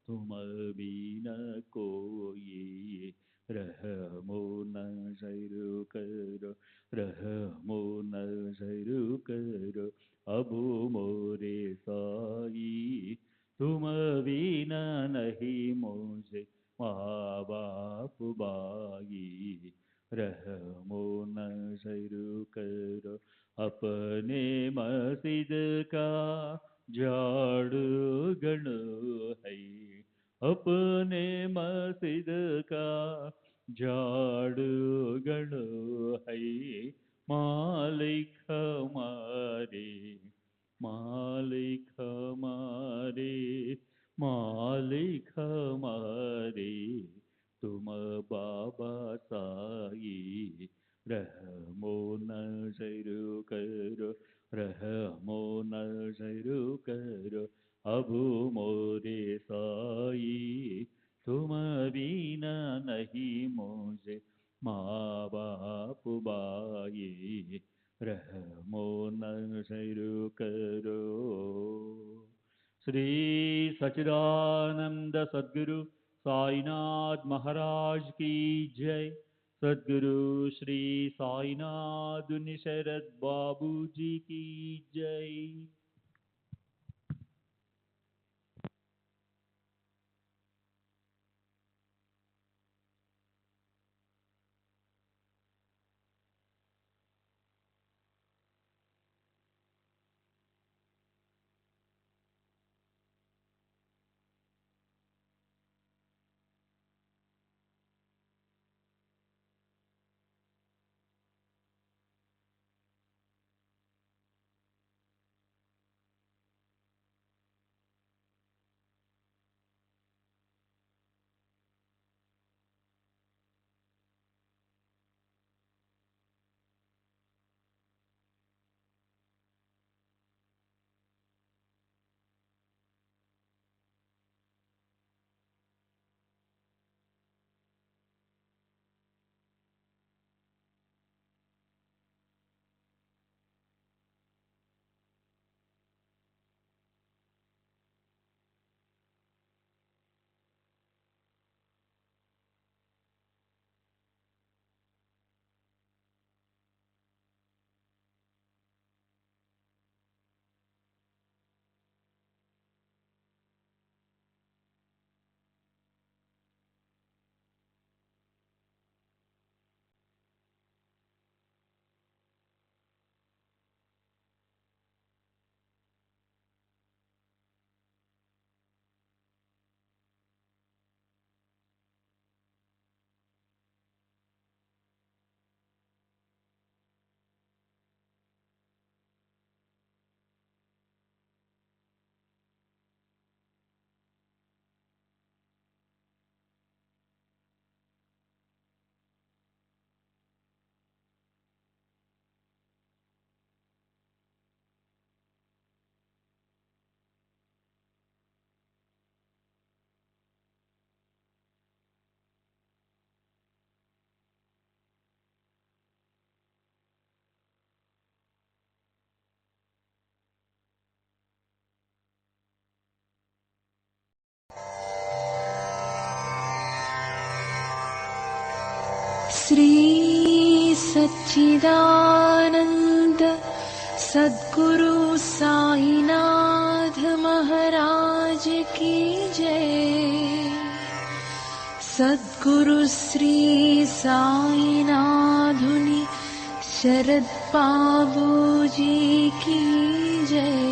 तुम बिना कोई, रहमो नजर करो, रहमो नजर करो, अबू मोरे साई, तुम बिना नहीं मुझे माँ बाप बाई, रहमो नजर करो, अपने मस्जिद का झाड़ू गण है, अपने मस्जिद का झाड़ू गण है, मालिक हमारे, मालिक हमारे, मालिक हमारे, तुम बाबा साई, रहमो नजर करो, रहमो नजर करो, अबू मोरे साई, तुम बिना नहीं मुझे माँ बाप बाई, रहमो नजर करो। श्री सच्चिदानंद सद्गुरु साईनाथ महाराज की जय। सद्गुरु श्री साईनाथ शरद बाबू जी की जय। श्री सच्चिदानंद सद्गुरु साईनाथ महाराज की जय। सद्गुरु श्री साईनाथुनि शरद बाबू जी की जय।